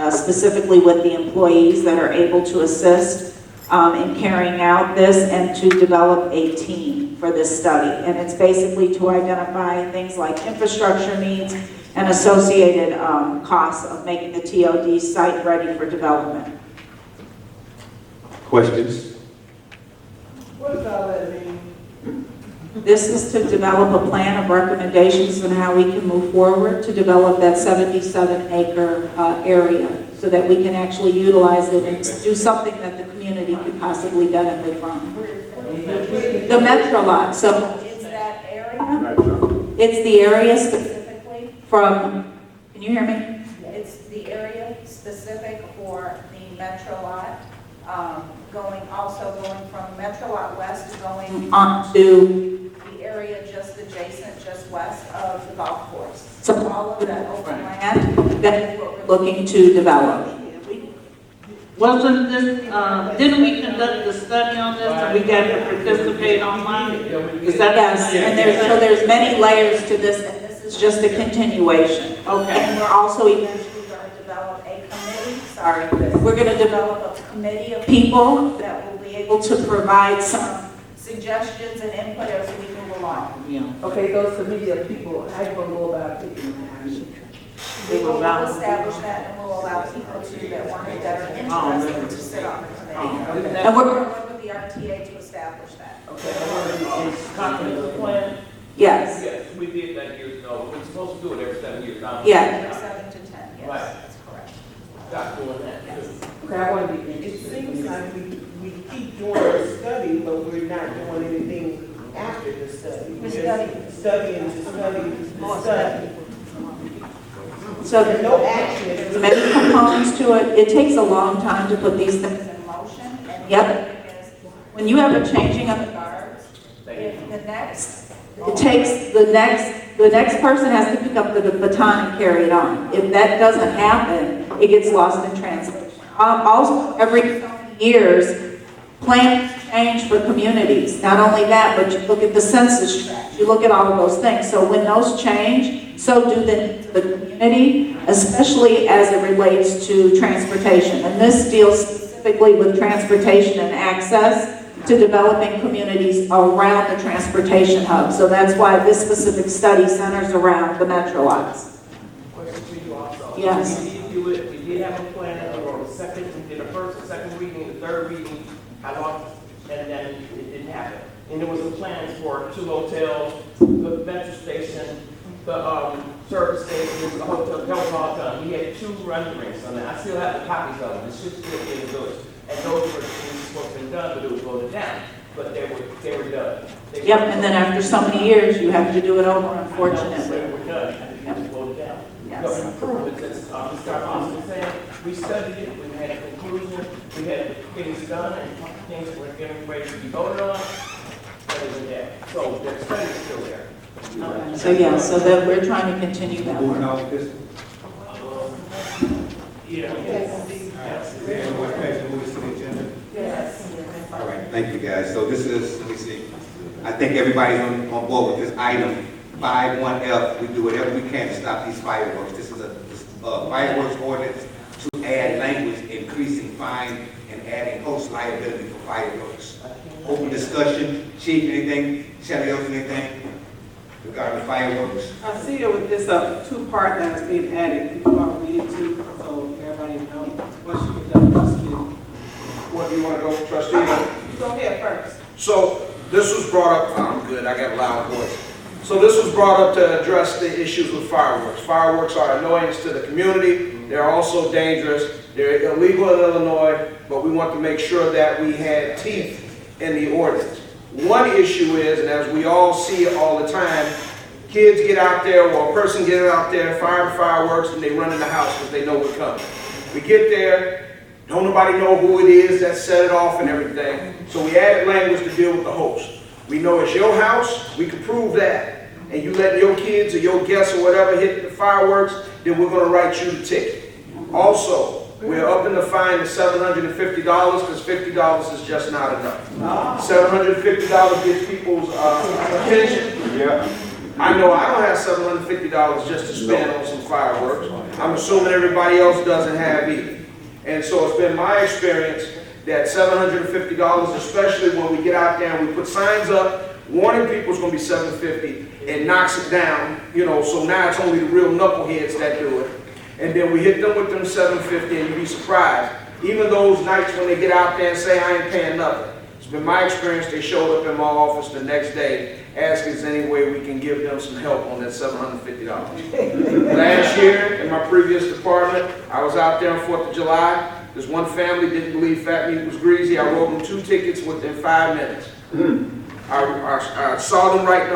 specifically with the employees that are able to assist in carrying out this and to develop a team for this study. And it's basically to identify things like infrastructure needs and associated costs of making the TOD site ready for development. Questions? What does all that mean? This is to develop a plan of recommendations on how we can move forward to develop that 77-acre area so that we can actually utilize it and do something that the community could possibly benefit from. The Metro lot, so Is that area? it's the area specifically from, can you hear me? It's the area specific for the Metro lot, going from Metro lot west going On to, the area just adjacent, just west of the golf course. so All of that open land. land, that is what we're looking to develop. Wasn't this, didn't we conduct the study on this and we got to participate online? Is that? Yes, and there's many layers to this, and this is just a continuation. Okay. And we're also eventually going to develop a committee, we're going to develop a committee of people that will be able to provide some suggestions and input as we move along. Okay, those committee of people, how you gonna go about taking action? We will establish that and we'll allow people that are interested to sit on the committee. And we're We'll work with the RTA to establish that. It's comprehensive plan? Yes, Yes, we did that years ago. We're supposed to do it every 7 years. Now. yeah. Every 7 to 10, yes, Right. that's correct. Stop doing that. Okay, I want to be It interested. seems like we keep doing the study, but we're not doing anything after the study. The We're study. just studying to study to study. So There's no action. there's many components to it. It takes a long time to put these things. In motion, and Yep. the other thing is, When you have a changing of the guards, if the next, it takes the next person has to pick up the baton and carry it on. If that doesn't happen, it gets lost in translation. Also, every so many years, plans change for communities. Not only that, but you look at the census tracts, you look at all of those things. So when those change, so do the community, especially as it relates to transportation. And this deals specifically with transportation and access to developing communities around the transportation hub. So that's why this specific study centers around the metro lots. Question for you also. Yes. We did do it, we did have a plan, or the second, we did a first and second reading, the third reading, I lost, and then it didn't happen. And there was a plan for 2 hotels, the metro station, the service station, the hotel, that was all done. We had 2 renderings on that. I still have the copies of them, it should still be in the village. And those were supposed to be done, but it was voted down. But they were done. Yep, and then after so many years, you have to do it over, They unfortunately. were done, and it was voted down. Yes. But we proved it, as Mr. Austin was saying, we studied it, we had a conclusion, we had things done, and things were getting ready to be voted on, but it was there. So the study is still there. So yeah, so that we're trying to continue that Moving work. on with this. Yeah. Is there anyone next to move this to the agenda? yes. All right, thank you, guys. So this is, let me see. I think everybody's on board with this item 51F. We do whatever we can to stop these fireworks. This is a fireworks ordinance to add language increasing fine and adding host liability for fireworks. Open discussion. Chief, anything? Shelley, else anything regarding fireworks? I see it with this 2-part that's being added. If you want to read it too, so everybody knows what you can do. What do you want to go, trustee? Go ahead first. So this was brought up, I'm good, I got a loud voice. So this was brought up to address the issues with fireworks. Fireworks are an annoyance to the community. They're also dangerous. They're illegal in Illinois, but we want to make sure that we had teeth in the ordinance. One issue is, and as we all see it all the time, kids get out there, or a person gets out there, fire fireworks, and they run in the house because they know we're coming. We get there, don't nobody know who it is that set it off and everything. So we added language to deal with the host. We know it's your house, we can prove that. And you let your kids or your guests or whatever hit the fireworks, then we're gonna write you the ticket. Also, we're upping the fine to $750 because $50 is just not enough. $750 gets people's attention. Yeah. I know I don't have $750 just to spend on some fireworks. I'm assuming everybody else doesn't have either. And so it's been my experience that $750, especially when we get out there and we put signs up, warning people it's going to be $750, it knocks it down, you know, so now it's only the real knuckleheads that do it. And then we hit them with them $750 and you'd be surprised. Even those nights when they get out there and say, I ain't paying nothing. It's been my experience, they showed up in my office the next day, asking if there's any way we can give them some help on that $750. Last year, in my previous department, I was out there on 4th of July. This one family didn't believe fat meat was greasy. I wrote them 2 tickets within 5 minutes. I saw them light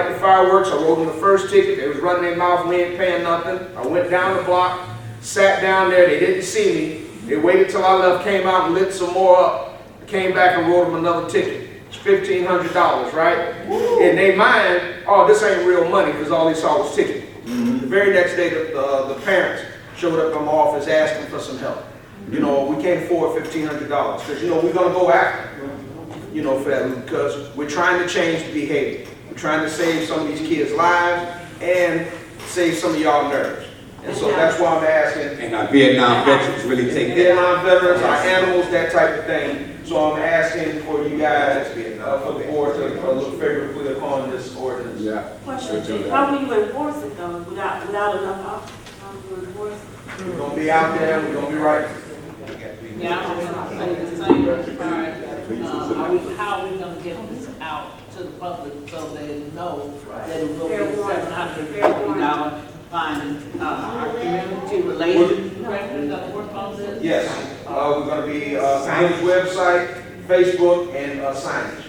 the fireworks. I wrote them the first ticket. They was running their mouth, we ain't paying nothing. I went down the block, sat down there. They didn't see me. They waited till I left, came out and lit some more up. I came back and wrote them another ticket. It's $1,500, right? Woo. In their mind, oh, this ain't real money because all they saw was ticket. The very next day, the parents showed up in my office asking for some help. You know, we can't afford $1,500 because, you know, we're going to go after them, you know, for that, because we're trying to change the behavior. We're trying to save some of these kids' lives and save some of y'all nerves. And so that's why I'm asking. And our Vietnam veterans really take that. Vietnam veterans, our animals, that type of thing. So I'm asking for you guys, for the board to look favorably upon this ordinance. Yeah. Question, how will you enforce it though, without enough officers? How will you enforce it? We're gonna be out there, we're gonna be right. Yeah, I'm gonna say the same. All right. how are we gonna get this out to the public so they know that it will be $750 fine? Our community related directors that work on this? Yes, we're gonna be, signage website, Facebook, and signage.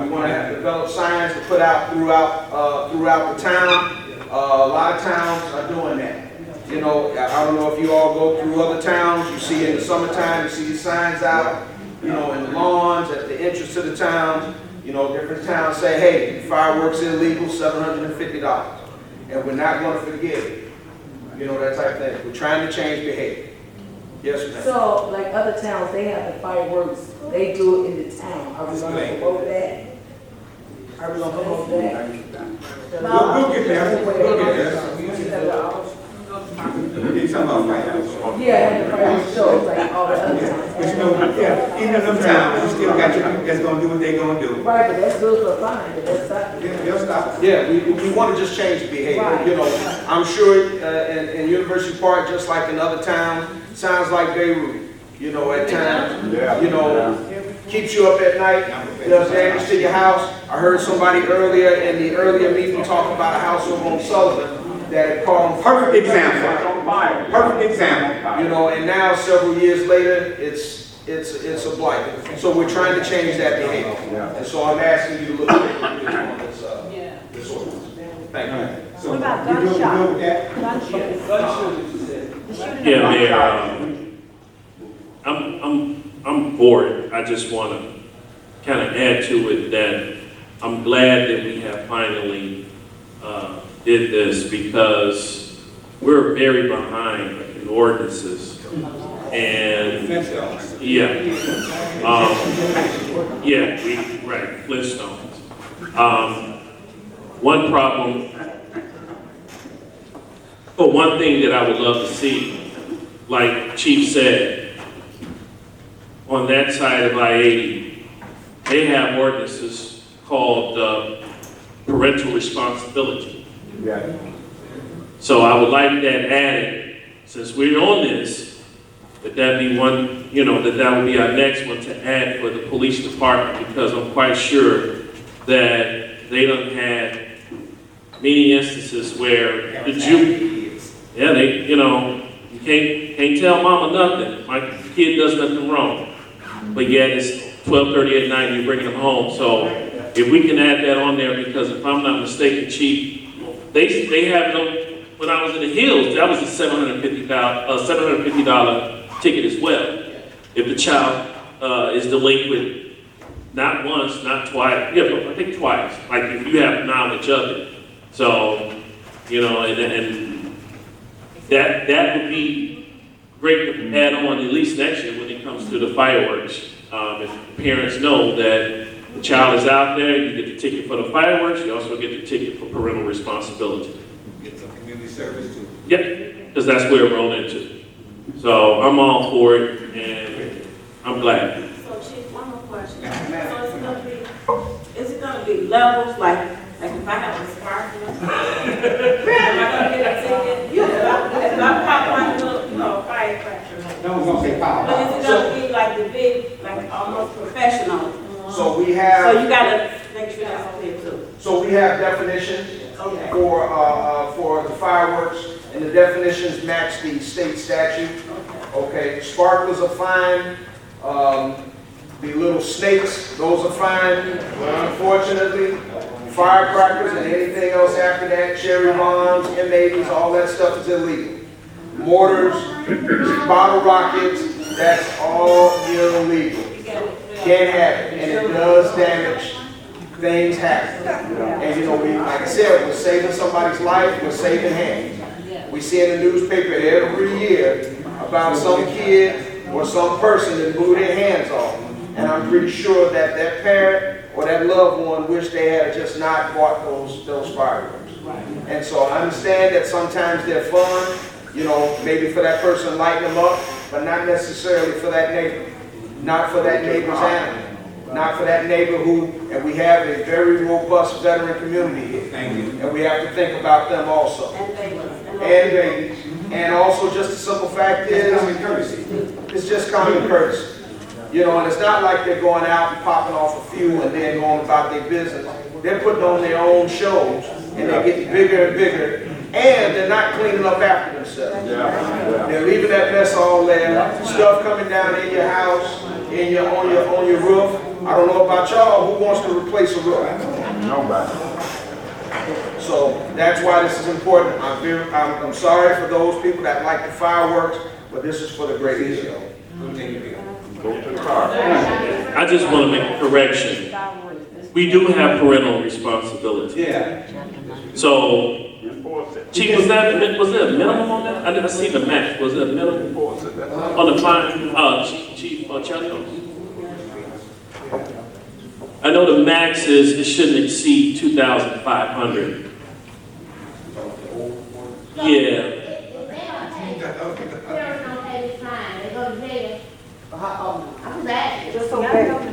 We want to develop signs to put out throughout the town. A lot of towns are doing that. You know, I don't know if you all go through other towns, you see in the summertime, you see these signs out, you know, in the lawns, at the entrance to the town. You know, different towns say, hey, fireworks illegal, $750. And we're not going to forgive it. You know, that type of thing. We're trying to change behavior. Yes, ma'am. So, like other towns, they have the fireworks, they do it in the town. Are we gonna promote that? Are we gonna promote that? We'll get there. We'll get there. We're talking about fireworks. Yeah, the fireworks shows like all the other towns. But you know, yeah, in them towns, you still got your people that's gonna do what they gonna do. Right, but that's good for fine, but that's not. They'll stop. Yeah, we want to just change behavior. Right. You know, I'm sure in University Park, just like in other towns, sounds like Beirut. You know, at times, you know, keeps you up at night, does damage to your house. I heard somebody earlier in the earlier meeting talk about a house over on Sullivan that had caught on fire. Perfect example. Perfect example. You know, and now several years later, it's a blight. So we're trying to change that behavior. And so I'm asking you to look at this ordinance. Thank you. So, What about you good gunshot? with that? Yeah, Mayor, I'm for it. I just want to kind of add to it that I'm glad that we have finally did this because we're very behind in ordinances. And yeah, right, Flintstones. One problem, but one thing that I would love to see, like Chief said, on that side of I-80, they have ordinances called parental responsibility. Yeah. So I would like that added, since we're on this, that be one, you know, that would be our next one to add for the police department, because I'm quite sure that they done had many instances where the they, you know, you can't tell mama nothing. My kid does nothing wrong, but yet it's 12:30 at night and you're bringing them home. So if we can add that on there, because if I'm not mistaken, Chief, they have no. When I was in the hills, that was a $750 ticket as well. If the child is delinquent, not once, not twice, yeah, but I think twice. Like if you have knowledge of it. So, you know, and that would be great to add on at least next year when it comes to the fireworks. If parents know that the child is out there, you get the ticket for the fireworks, you also get the ticket for parental responsibility. Get some community service too. Yep, because that's where we're rolling into. So I'm all for it, and I'm glad. So Chief, one more question. So is it gonna be levels, like if I have a sparkler? Am I gonna get a ticket? If I pop my little, firecracker. No one's gonna say power. But is it gonna be like the big, like almost professional? So we have. So you gotta make sure that's clear too. So we have definitions for the fireworks, and the definitions match the state statute. Okay, sparklers are fine. The little snakes, those are fine. But unfortunately, firecrackers and anything else after that, cherry bombs, M80s, all that stuff is illegal. Mortars, bottle rockets, that's all illegal. Can't have it, and it does damage. Things happen. And you know, like I said, we're saving somebody's life, we're saving hands. We see in the newspaper every year about some kid or some person that blew their hands off. And I'm pretty sure that that parent or that loved one wished they had just not bought those fireworks. And so I understand that sometimes they're fun, you know, maybe for that person lighting them up, but not necessarily for that neighbor. Not for that neighbor's animal. Not for that neighbor who, and we have a very robust veteran community here. Thank you. And we have to think about them also. And babies. And babies. And also just the simple fact is, Common courtesy. it's just common courtesy. You know, and it's not like they're going out and popping off a few and then going about their business. They're putting on their own shows, and they're getting bigger and bigger, and they're not cleaning up after themselves. They're leaving that mess all there, stuff coming down in your house, on your roof. I don't know about y'all, who wants to replace a roof? Nobody. So that's why this is important. I'm sorry for those people that like the fireworks, but this is for the greater show. I just want to make a correction. We do have parental responsibility. Yeah. So, Chief, was there a minimum on that? I didn't see the max. Was there a minimum on the fine, Chief Chelios? I know the max is it shouldn't exceed 2,500. Yeah.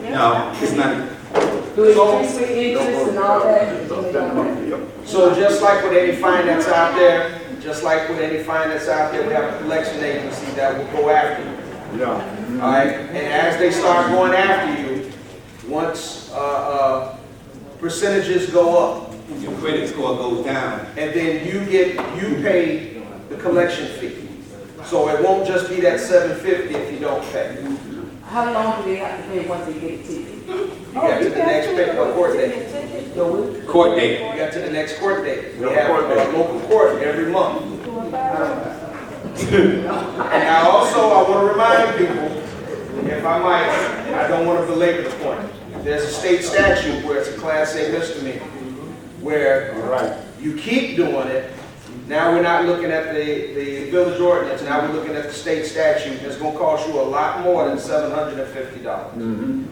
No, it's not. So just like with any fine that's out there, we have a collection agency that will go after you. Yeah. All right, and as they start going after you, once percentages go up, your credit score goes down, and then you pay the collection fee. So it won't just be that $750 if you don't pay. How long do they have to pay once they get it to you? You got to the next court date. Court date. You got to the next court date. We have a local court every month. And now also, I want to remind people, if I might, I don't want to belabor the point. There's a state statute where it's a Class A misdemeanor, where you keep doing it. Now we're not looking at the village ordinance, now we're looking at the state statute. It's going to cost you a lot more than $750.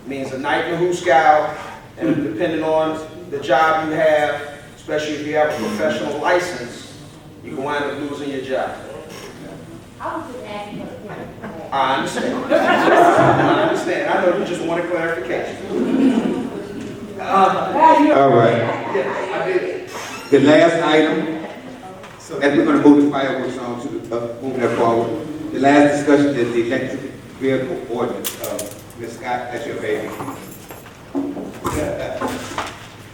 Means a night in the hooscow, and depending on the job you have, especially if you have a professional license, you can wind up losing your job. I understand. I understand. I know you just wanted clarification. All right. Yeah, I did. The last item, and we're going to move the fireworks on to moving that forward. The last discussion is the electric vehicle ordinance. Ms. Scott, that's your baby.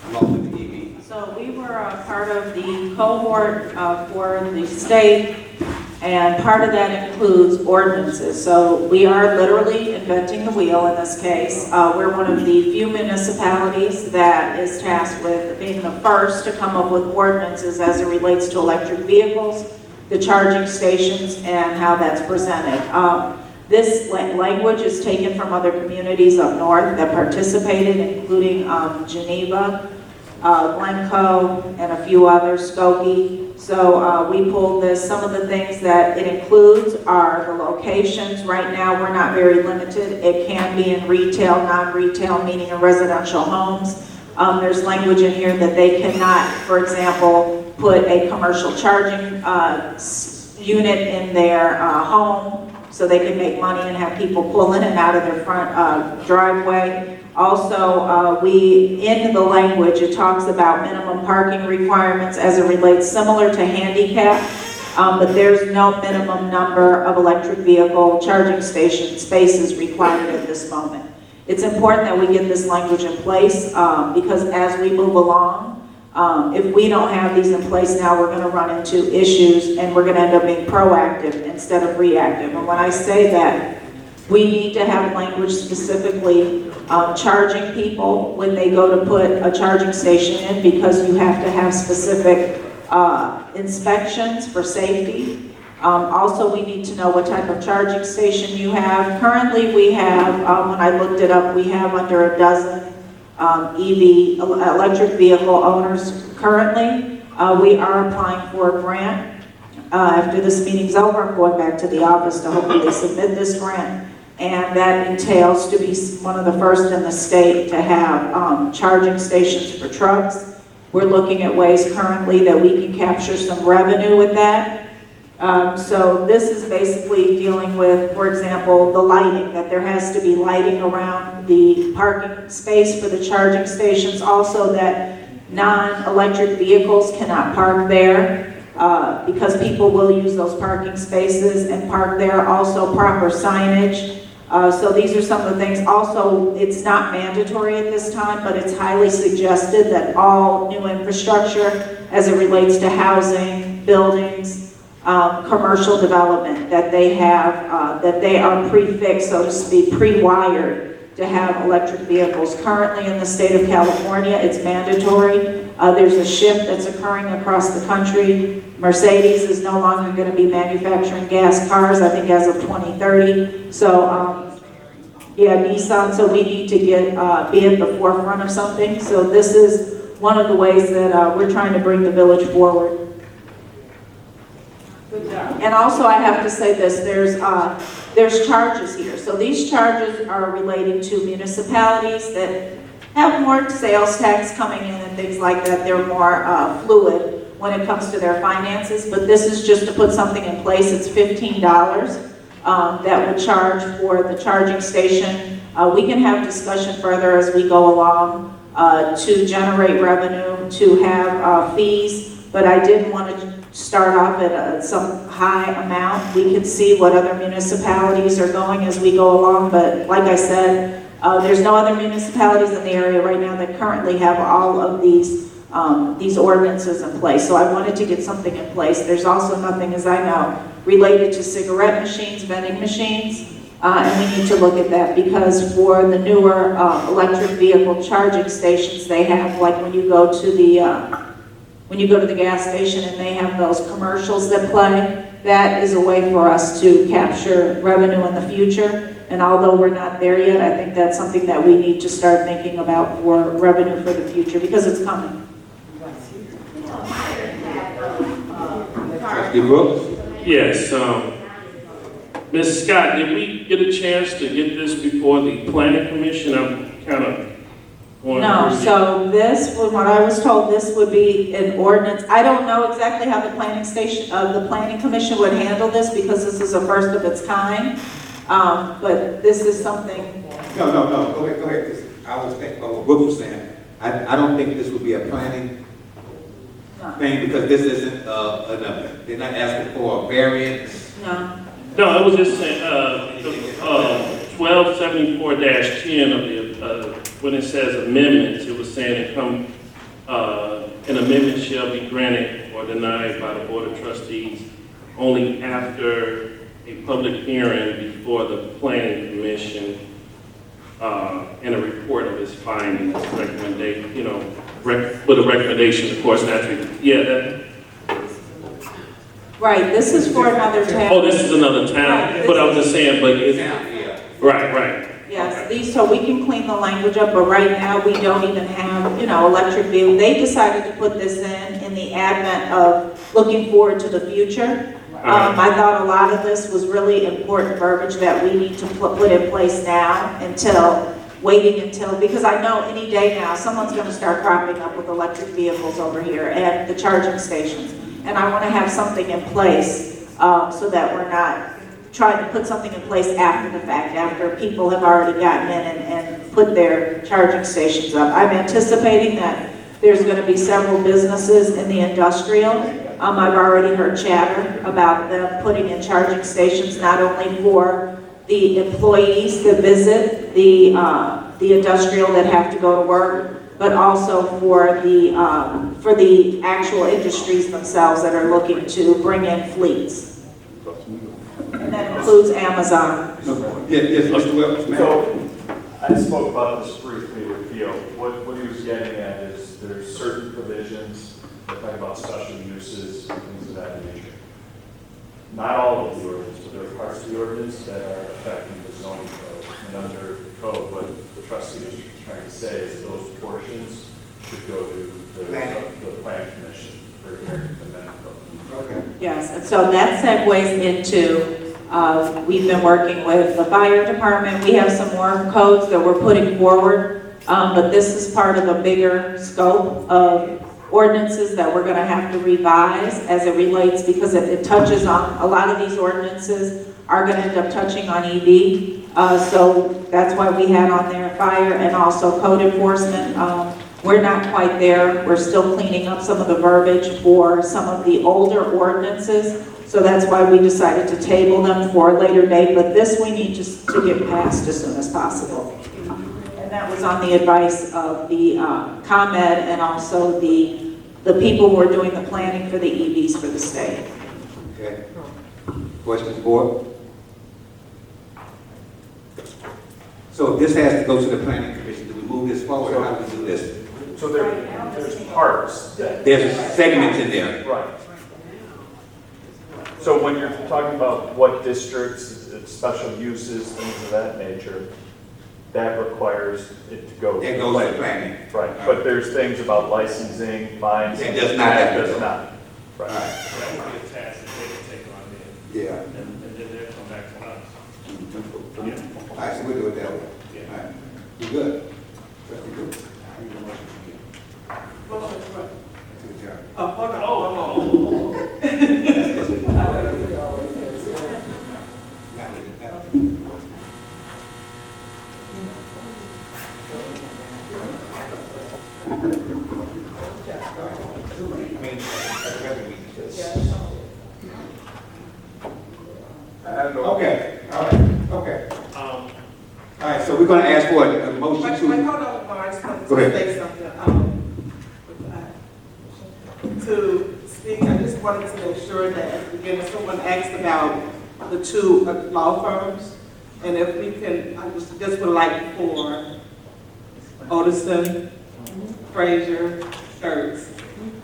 Along with the EV. So we were a part of the cohort for the state, and part of that includes ordinances. So we are literally inventing the wheel in this case. We're one of the few municipalities that is tasked with being the first to come up with ordinances as it relates to electric vehicles, the charging stations, and how that's presented. This language is taken from other communities up north that participated, including Geneva, Glencoe, and a few others, Skokie. So we pulled this. Some of the things that it includes are the locations. Right now, we're not very limited. It can be in retail, non-retail, meaning in residential homes. There's language in here that they cannot, for example, put a commercial charging unit in their home so they can make money and have people pull in and out of their front driveway. Also, in the language, it talks about minimum parking requirements as it relates similar to handicap, but there's no minimum number of electric vehicle charging station spaces required at this moment. It's important that we get this language in place because as we move along, if we don't have these in place now, we're going to run into issues and we're going to end up being proactive instead of reactive. And when I say that, we need to have language specifically charging people when they go to put a charging station in, because you have to have specific inspections for safety. Also, we need to know what type of charging station you have. Currently, we have, when I looked it up, we have under a dozen EV, electric vehicle owners currently. We are applying for a grant. After this meeting's over, I'm going back to the office to hopefully submit this grant. And that entails to be one of the first in the state to have charging stations for trucks. We're looking at ways currently that we can capture some revenue with that. So this is basically dealing with, for example, the lighting, that there has to be lighting around the parking space for the charging stations. Also that non-electric vehicles cannot park there because people will use those parking spaces and park there. Also proper signage So these are some of the things. Also, it's not mandatory at this time, but it's highly suggested that all new infrastructure as it relates to housing, buildings, commercial development, that they have, that they are prefixed, so to speak, pre-wired to have electric vehicles. Currently in the state of California, it's mandatory. There's a shift that's occurring across the country. Mercedes is no longer going to be manufacturing gas cars, I think as of 2030. So, yeah, Nissan, so we need to get, be at the forefront of something. So this is one of the ways that we're trying to bring the village forward. And also I have to say this, there's charges here. So these charges are relating to municipalities that have more sales tax coming in and things like that. They're more fluid when it comes to their finances, but this is just to put something in place. It's $15 that would charge for the charging station. We can have discussion further as we go along to generate revenue, to have fees, but I didn't want to start off at some high amount. We can see what other municipalities are going as we go along, but like I said, there's no other municipalities in the area right now that currently have all of these ordinances in place. So I wanted to get something in place. There's also nothing, as I know, related to cigarette machines, vending machines, and we need to look at that because for the newer electric vehicle charging stations, they have, like when you go to the gas station and they have those commercials that play, that is a way for us to capture revenue in the future. And although we're not there yet, I think that's something that we need to start thinking about for revenue for the future because it's coming. Trustee Brooks? Yes, Ms. Scott, did we get a chance to get this before the planning commission? I'm kind of going No, through so this, from what I was told, this would be an ordinance. I don't know exactly how the planning commission would handle this because this is a first of its kind. But this is something. No, go ahead. I was thinking about what Brooke was saying. I don't think this would be a planning thing because this isn't, they're not asking for a variance. No. No, it was just saying, 1274-10 of the, when it says amendments, it was saying an amendment shall be granted or denied by the Board of Trustees only after a public hearing before the Planning Commission and a report of its findings, recommendation, with a recommendation, of course, naturally. Yeah, that. Right, this is for another town. Oh, this is another town, Right, but I was just saying, but it's, right. Yes, so we can clean the language up, but right now we don't even have, electric vehicles. They decided to put this in the advent of looking forward to the future. I thought a lot of this was really important verbiage that we need to put in place now waiting until, because I know any day now, someone's gonna start cropping up with electric vehicles over here and the charging stations. And I wanna have something in place so that we're not trying to put something in place after the fact, after people have already gotten in and put their charging stations up. I'm anticipating that there's gonna be several businesses in the industrial. I've already heard chatter about them putting in charging stations, not only for the employees that visit the industrial that have to go to work, but also for the actual industries themselves that are looking to bring in fleets. And that includes Amazon. Yes, Mr. Wells, ma'am. So, I spoke about this briefly with Theo. What he was getting at is there's certain provisions that talk about special uses and things of that nature. Not all of the ordinance, but there are parts of the ordinance that are affecting the zoning code. And under code, what the trustee is trying to say is those portions should go to the plan commission for hearing the amendment. Okay. Yes, and so that segues into, we've been working with the fire department. We have some more codes that we're putting forward, but this is part of a bigger scope of ordinances that we're gonna have to revise as it relates, because it touches on, a lot of these ordinances are gonna end up touching on EV. So that's why we had on there fire and also code enforcement. We're not quite there. We're still cleaning up some of the verbiage for some of the older ordinances. So that's why we decided to table them for a later date, but this we need just to get passed as soon as possible. And that was on the advice of the ComEd and also the people who are doing the planning for the EVs for the state. Okay. Questions, board? So this has to go to the planning commission. Do we move this forward, or how do we do this? So there's parts that. There's segments in there. Right. So when you're talking about what districts, special uses, things of that nature, that requires it to go. It goes to planning. Right, but there's things about licensing, fines. It does not have to Does go. not. Right. That would be a task that they can take on then. Yeah. And then they'll come back to us. All right, so we'll do it that way. Yeah. All right. You good? Trustee Good? Hold on. Okay, all right, okay. All right, so we're gonna ask for a motion Wait, to. hold on, Mars, Go to ahead. say something. To speak, I just wanted to make sure that, again, someone asked about the two law firms, and if we can, I just would like for Odison, Frazier, Sturts,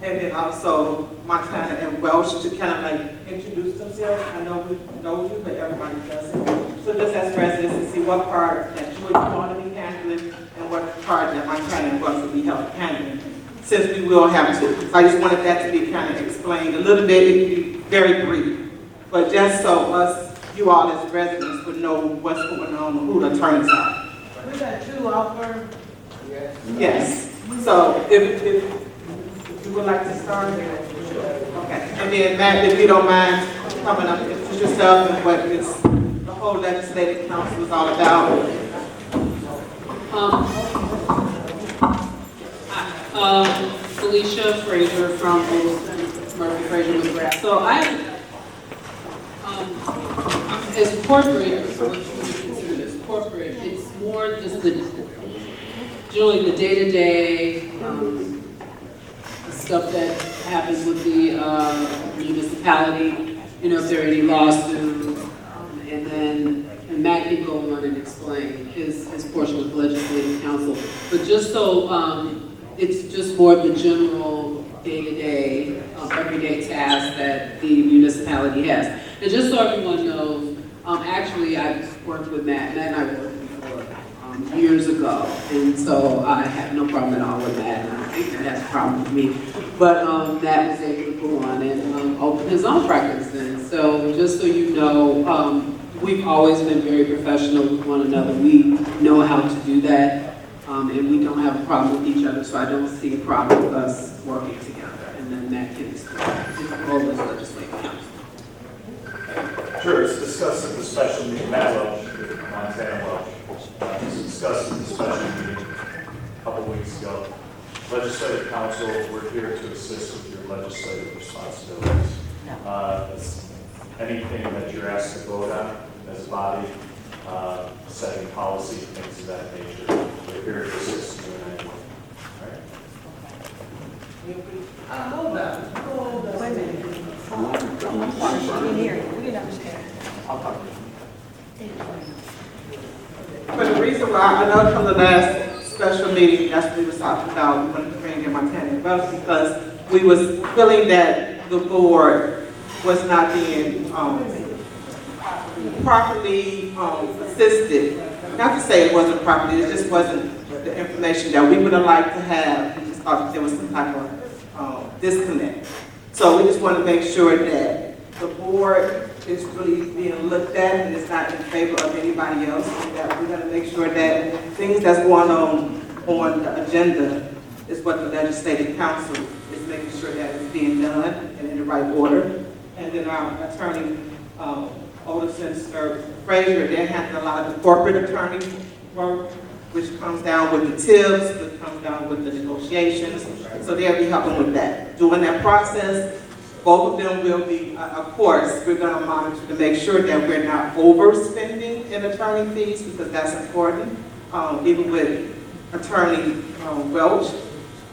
and then also Montana and Welsh to kind of like introduce themselves. I know we know you, but everybody doesn't. So just as residents to see what part that you would want to be handling and what part that Montana and Welsh would be handling, since we will have to. So I just wanted that to be kind of explained a little bit. It would be very brief, but just so us, you all as residents would know what's going on, who the attorneys are. We got two law firms. Yes. So if you would like to start, okay. And then Matt, if you don't mind coming up, introduce yourself and what this, the whole legislative council is all about. Felicia Frazier from Murphy Frazier with Grass. So as corporate, what you would consider as corporate, it's more just generally the day-to-day stuff that happens with the municipality, you know, if there are any lawsuits, and Matt can go on and explain his portion with the legislative council. But just so, it's just more of the general day-to-day, everyday tasks that the municipality has. And just so everyone knows, actually I've worked with Matt. Matt and I worked before years ago, and so I have no problem at all with Matt, and I think that has a problem with me. But Matt was able to go on and open his own practice then. So just so you know, we've always been very professional with one another. We know how to do that. And we don't have a problem with each other, so I don't see a problem with us working together. And then that can roll as legislative council. Sure, it's discussed at the special meeting, Matt Welch, Montana Welch. It was discussed at the special meeting a couple weeks ago. Legislative council, we're here to assist with your legislative responsibilities. Anything that you're asked to vote on as a body, setting policy, things of that nature. We're here to assist you in any way. All right? Hold on. Wait a minute. We didn't hear you. We didn't understand. I'll talk. But the reason why, I know from the last special meeting, that's what we was talking about, we wanted to bring in Montana and Welsh, because we was feeling that the board was not being properly assisted. Not to say it wasn't properly, it just wasn't the information that we would have liked to have. We just thought that there was some type of disconnect. So we just want to make sure that the board is really being looked at and is not in favor of anybody else. And that we're going to make sure that things that's going on the agenda is what the legislative council is making sure that it's being done and in the right order. And then our attorney, Odison, Frazier, they're handling a lot of the corporate attorney work, which comes down with the tips, which comes down with the negotiations. So they'll be helping with that. During that process, Both of them will be, of course, we're gonna monitor to make sure that we're not overspending in attorney fees, because that's important. Even with Attorney Welch,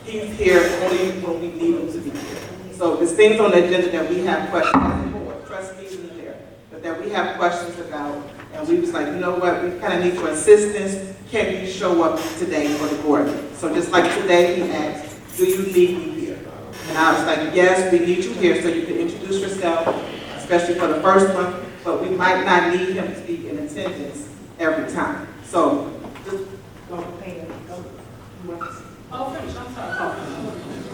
he's here only when we need him to be here. So there's things on the agenda that we have questions for, trustees in there, but that we have questions about, and we was like, you know what, we kind of need your assistance. Can you show up today for the board? So just like today, he asked, do you need me here? And I was like, yes, we need you here so you can introduce yourself, especially for the first one, but we might not need him to be in attendance every time. So, just don't pay him.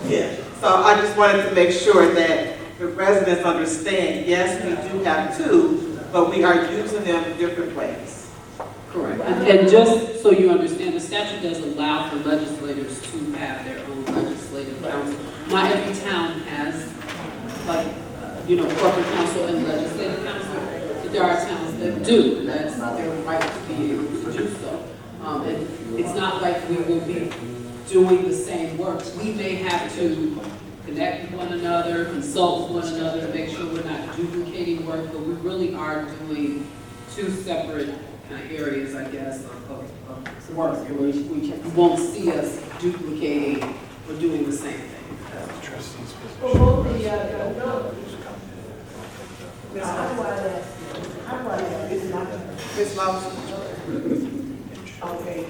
Yeah. So I just wanted to make sure that the residents understand, yes, we do have two, but we are using them in different ways. Correct. And just so you understand, the statute does allow for legislators to have their own legislative council. Not every town has, like, corporate council and legislative council, but there are towns that do, and that's their right to be able to do so. And it's not like we will be doing the same work. We may have to connect with one another, consult with one another to make sure we're not duplicating work, but we really are doing two separate kind of areas, I guess, of work. We won't see us duplicating or doing the same thing. Ms. Lawson? Okay,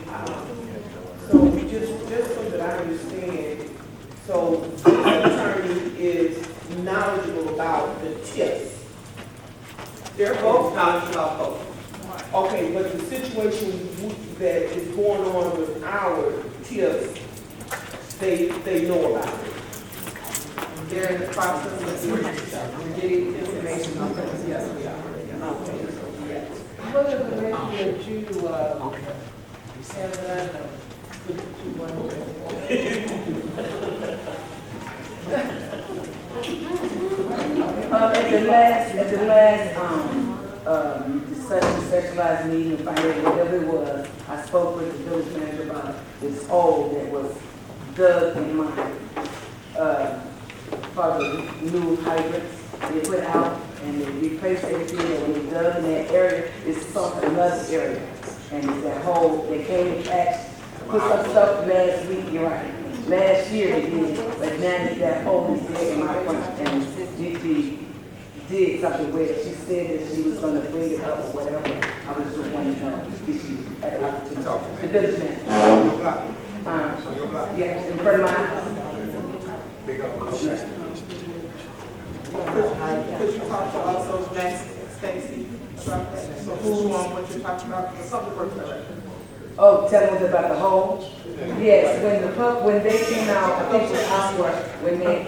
so just so that I understand, so this attorney is knowledgeable about the tips. They're both knowledgeable about both. Okay, but the situation that is going on with our tips, they know about it. They're in the process of getting information on those. Yes, we are. What is the reason that you, have that, At the last discussion, specialized meeting, finance, whatever it was, I spoke with the village manager about this hole that was dug in my, for the new hydrants. They put out and they replaced everything, and when they dug in that area, it's sunk another area. And it's that hole, they came and patched, put some stuff last week, you're right. Last year they did, but now that hole is there in my front, and DP did something with it. She said that she was gonna bring it up or whatever. I was just wanting to know if she had an opportunity to talk to the village manager. Yeah, in front of my house. Could you talk to also Max Stacy about that? So who on what you're talking about, the public works director? Oh, tell them about the hole? Yes, when they came out, I think it was Oscar, when they,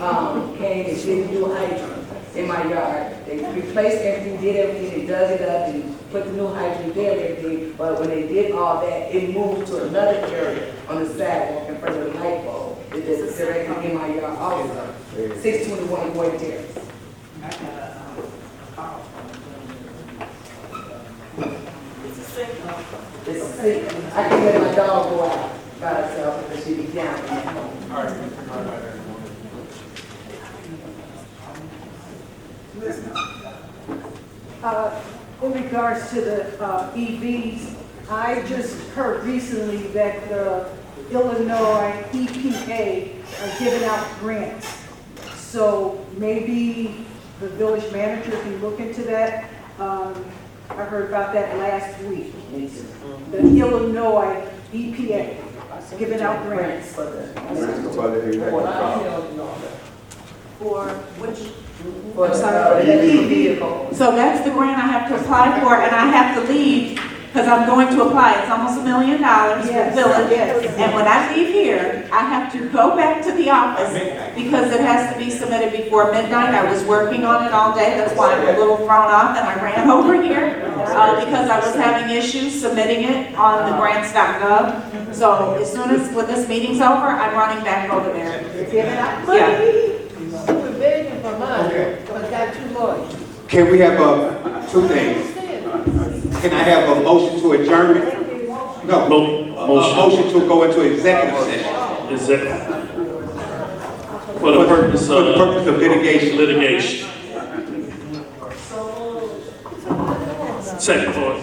came and did the new hydrant in my yard. They replaced everything, did everything, they dug it up and put the new hydrant there and everything. But when they did all that, it moved to another area on the sidewalk in front of the light pole. It is directly in my yard also. 621 Boyd Terrace. It's a sink. I can let my dog go out by herself because she be down in that hole. In regards to the EVs, I just heard recently that the Illinois EPA are giving out grants. So maybe the village manager can look into that. I heard about that last week. The Illinois EPA giving out grants. For which? I'm sorry. So that's the grant I have to apply for, and I have to leave, because I'm going to apply. It's almost $1 million for the village. And when I leave here, I have to go back to the office, because it has to be submitted before midnight. I was working on it all day, that's why I'm a little thrown off, and I ran over here, because I was having issues submitting it on the grants.gov. So as soon as, when this meeting's over, I'm running back over there. Yeah. We're begging for money, but got two lawyers. Can we have two things? Can I have a motion to adjourn? No, a motion to go into executive session. For the purpose For the of purpose of litigation. litigation. Second for,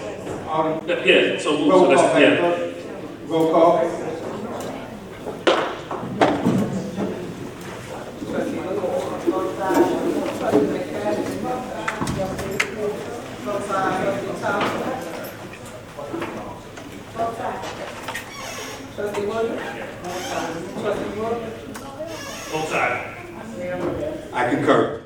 yeah, so move, so Roll call, that's, Madam yeah. Clerk. Roll call. Both sides, trustee Thompson. Trustee Williams. Trustee Williams. Both sides. I concur.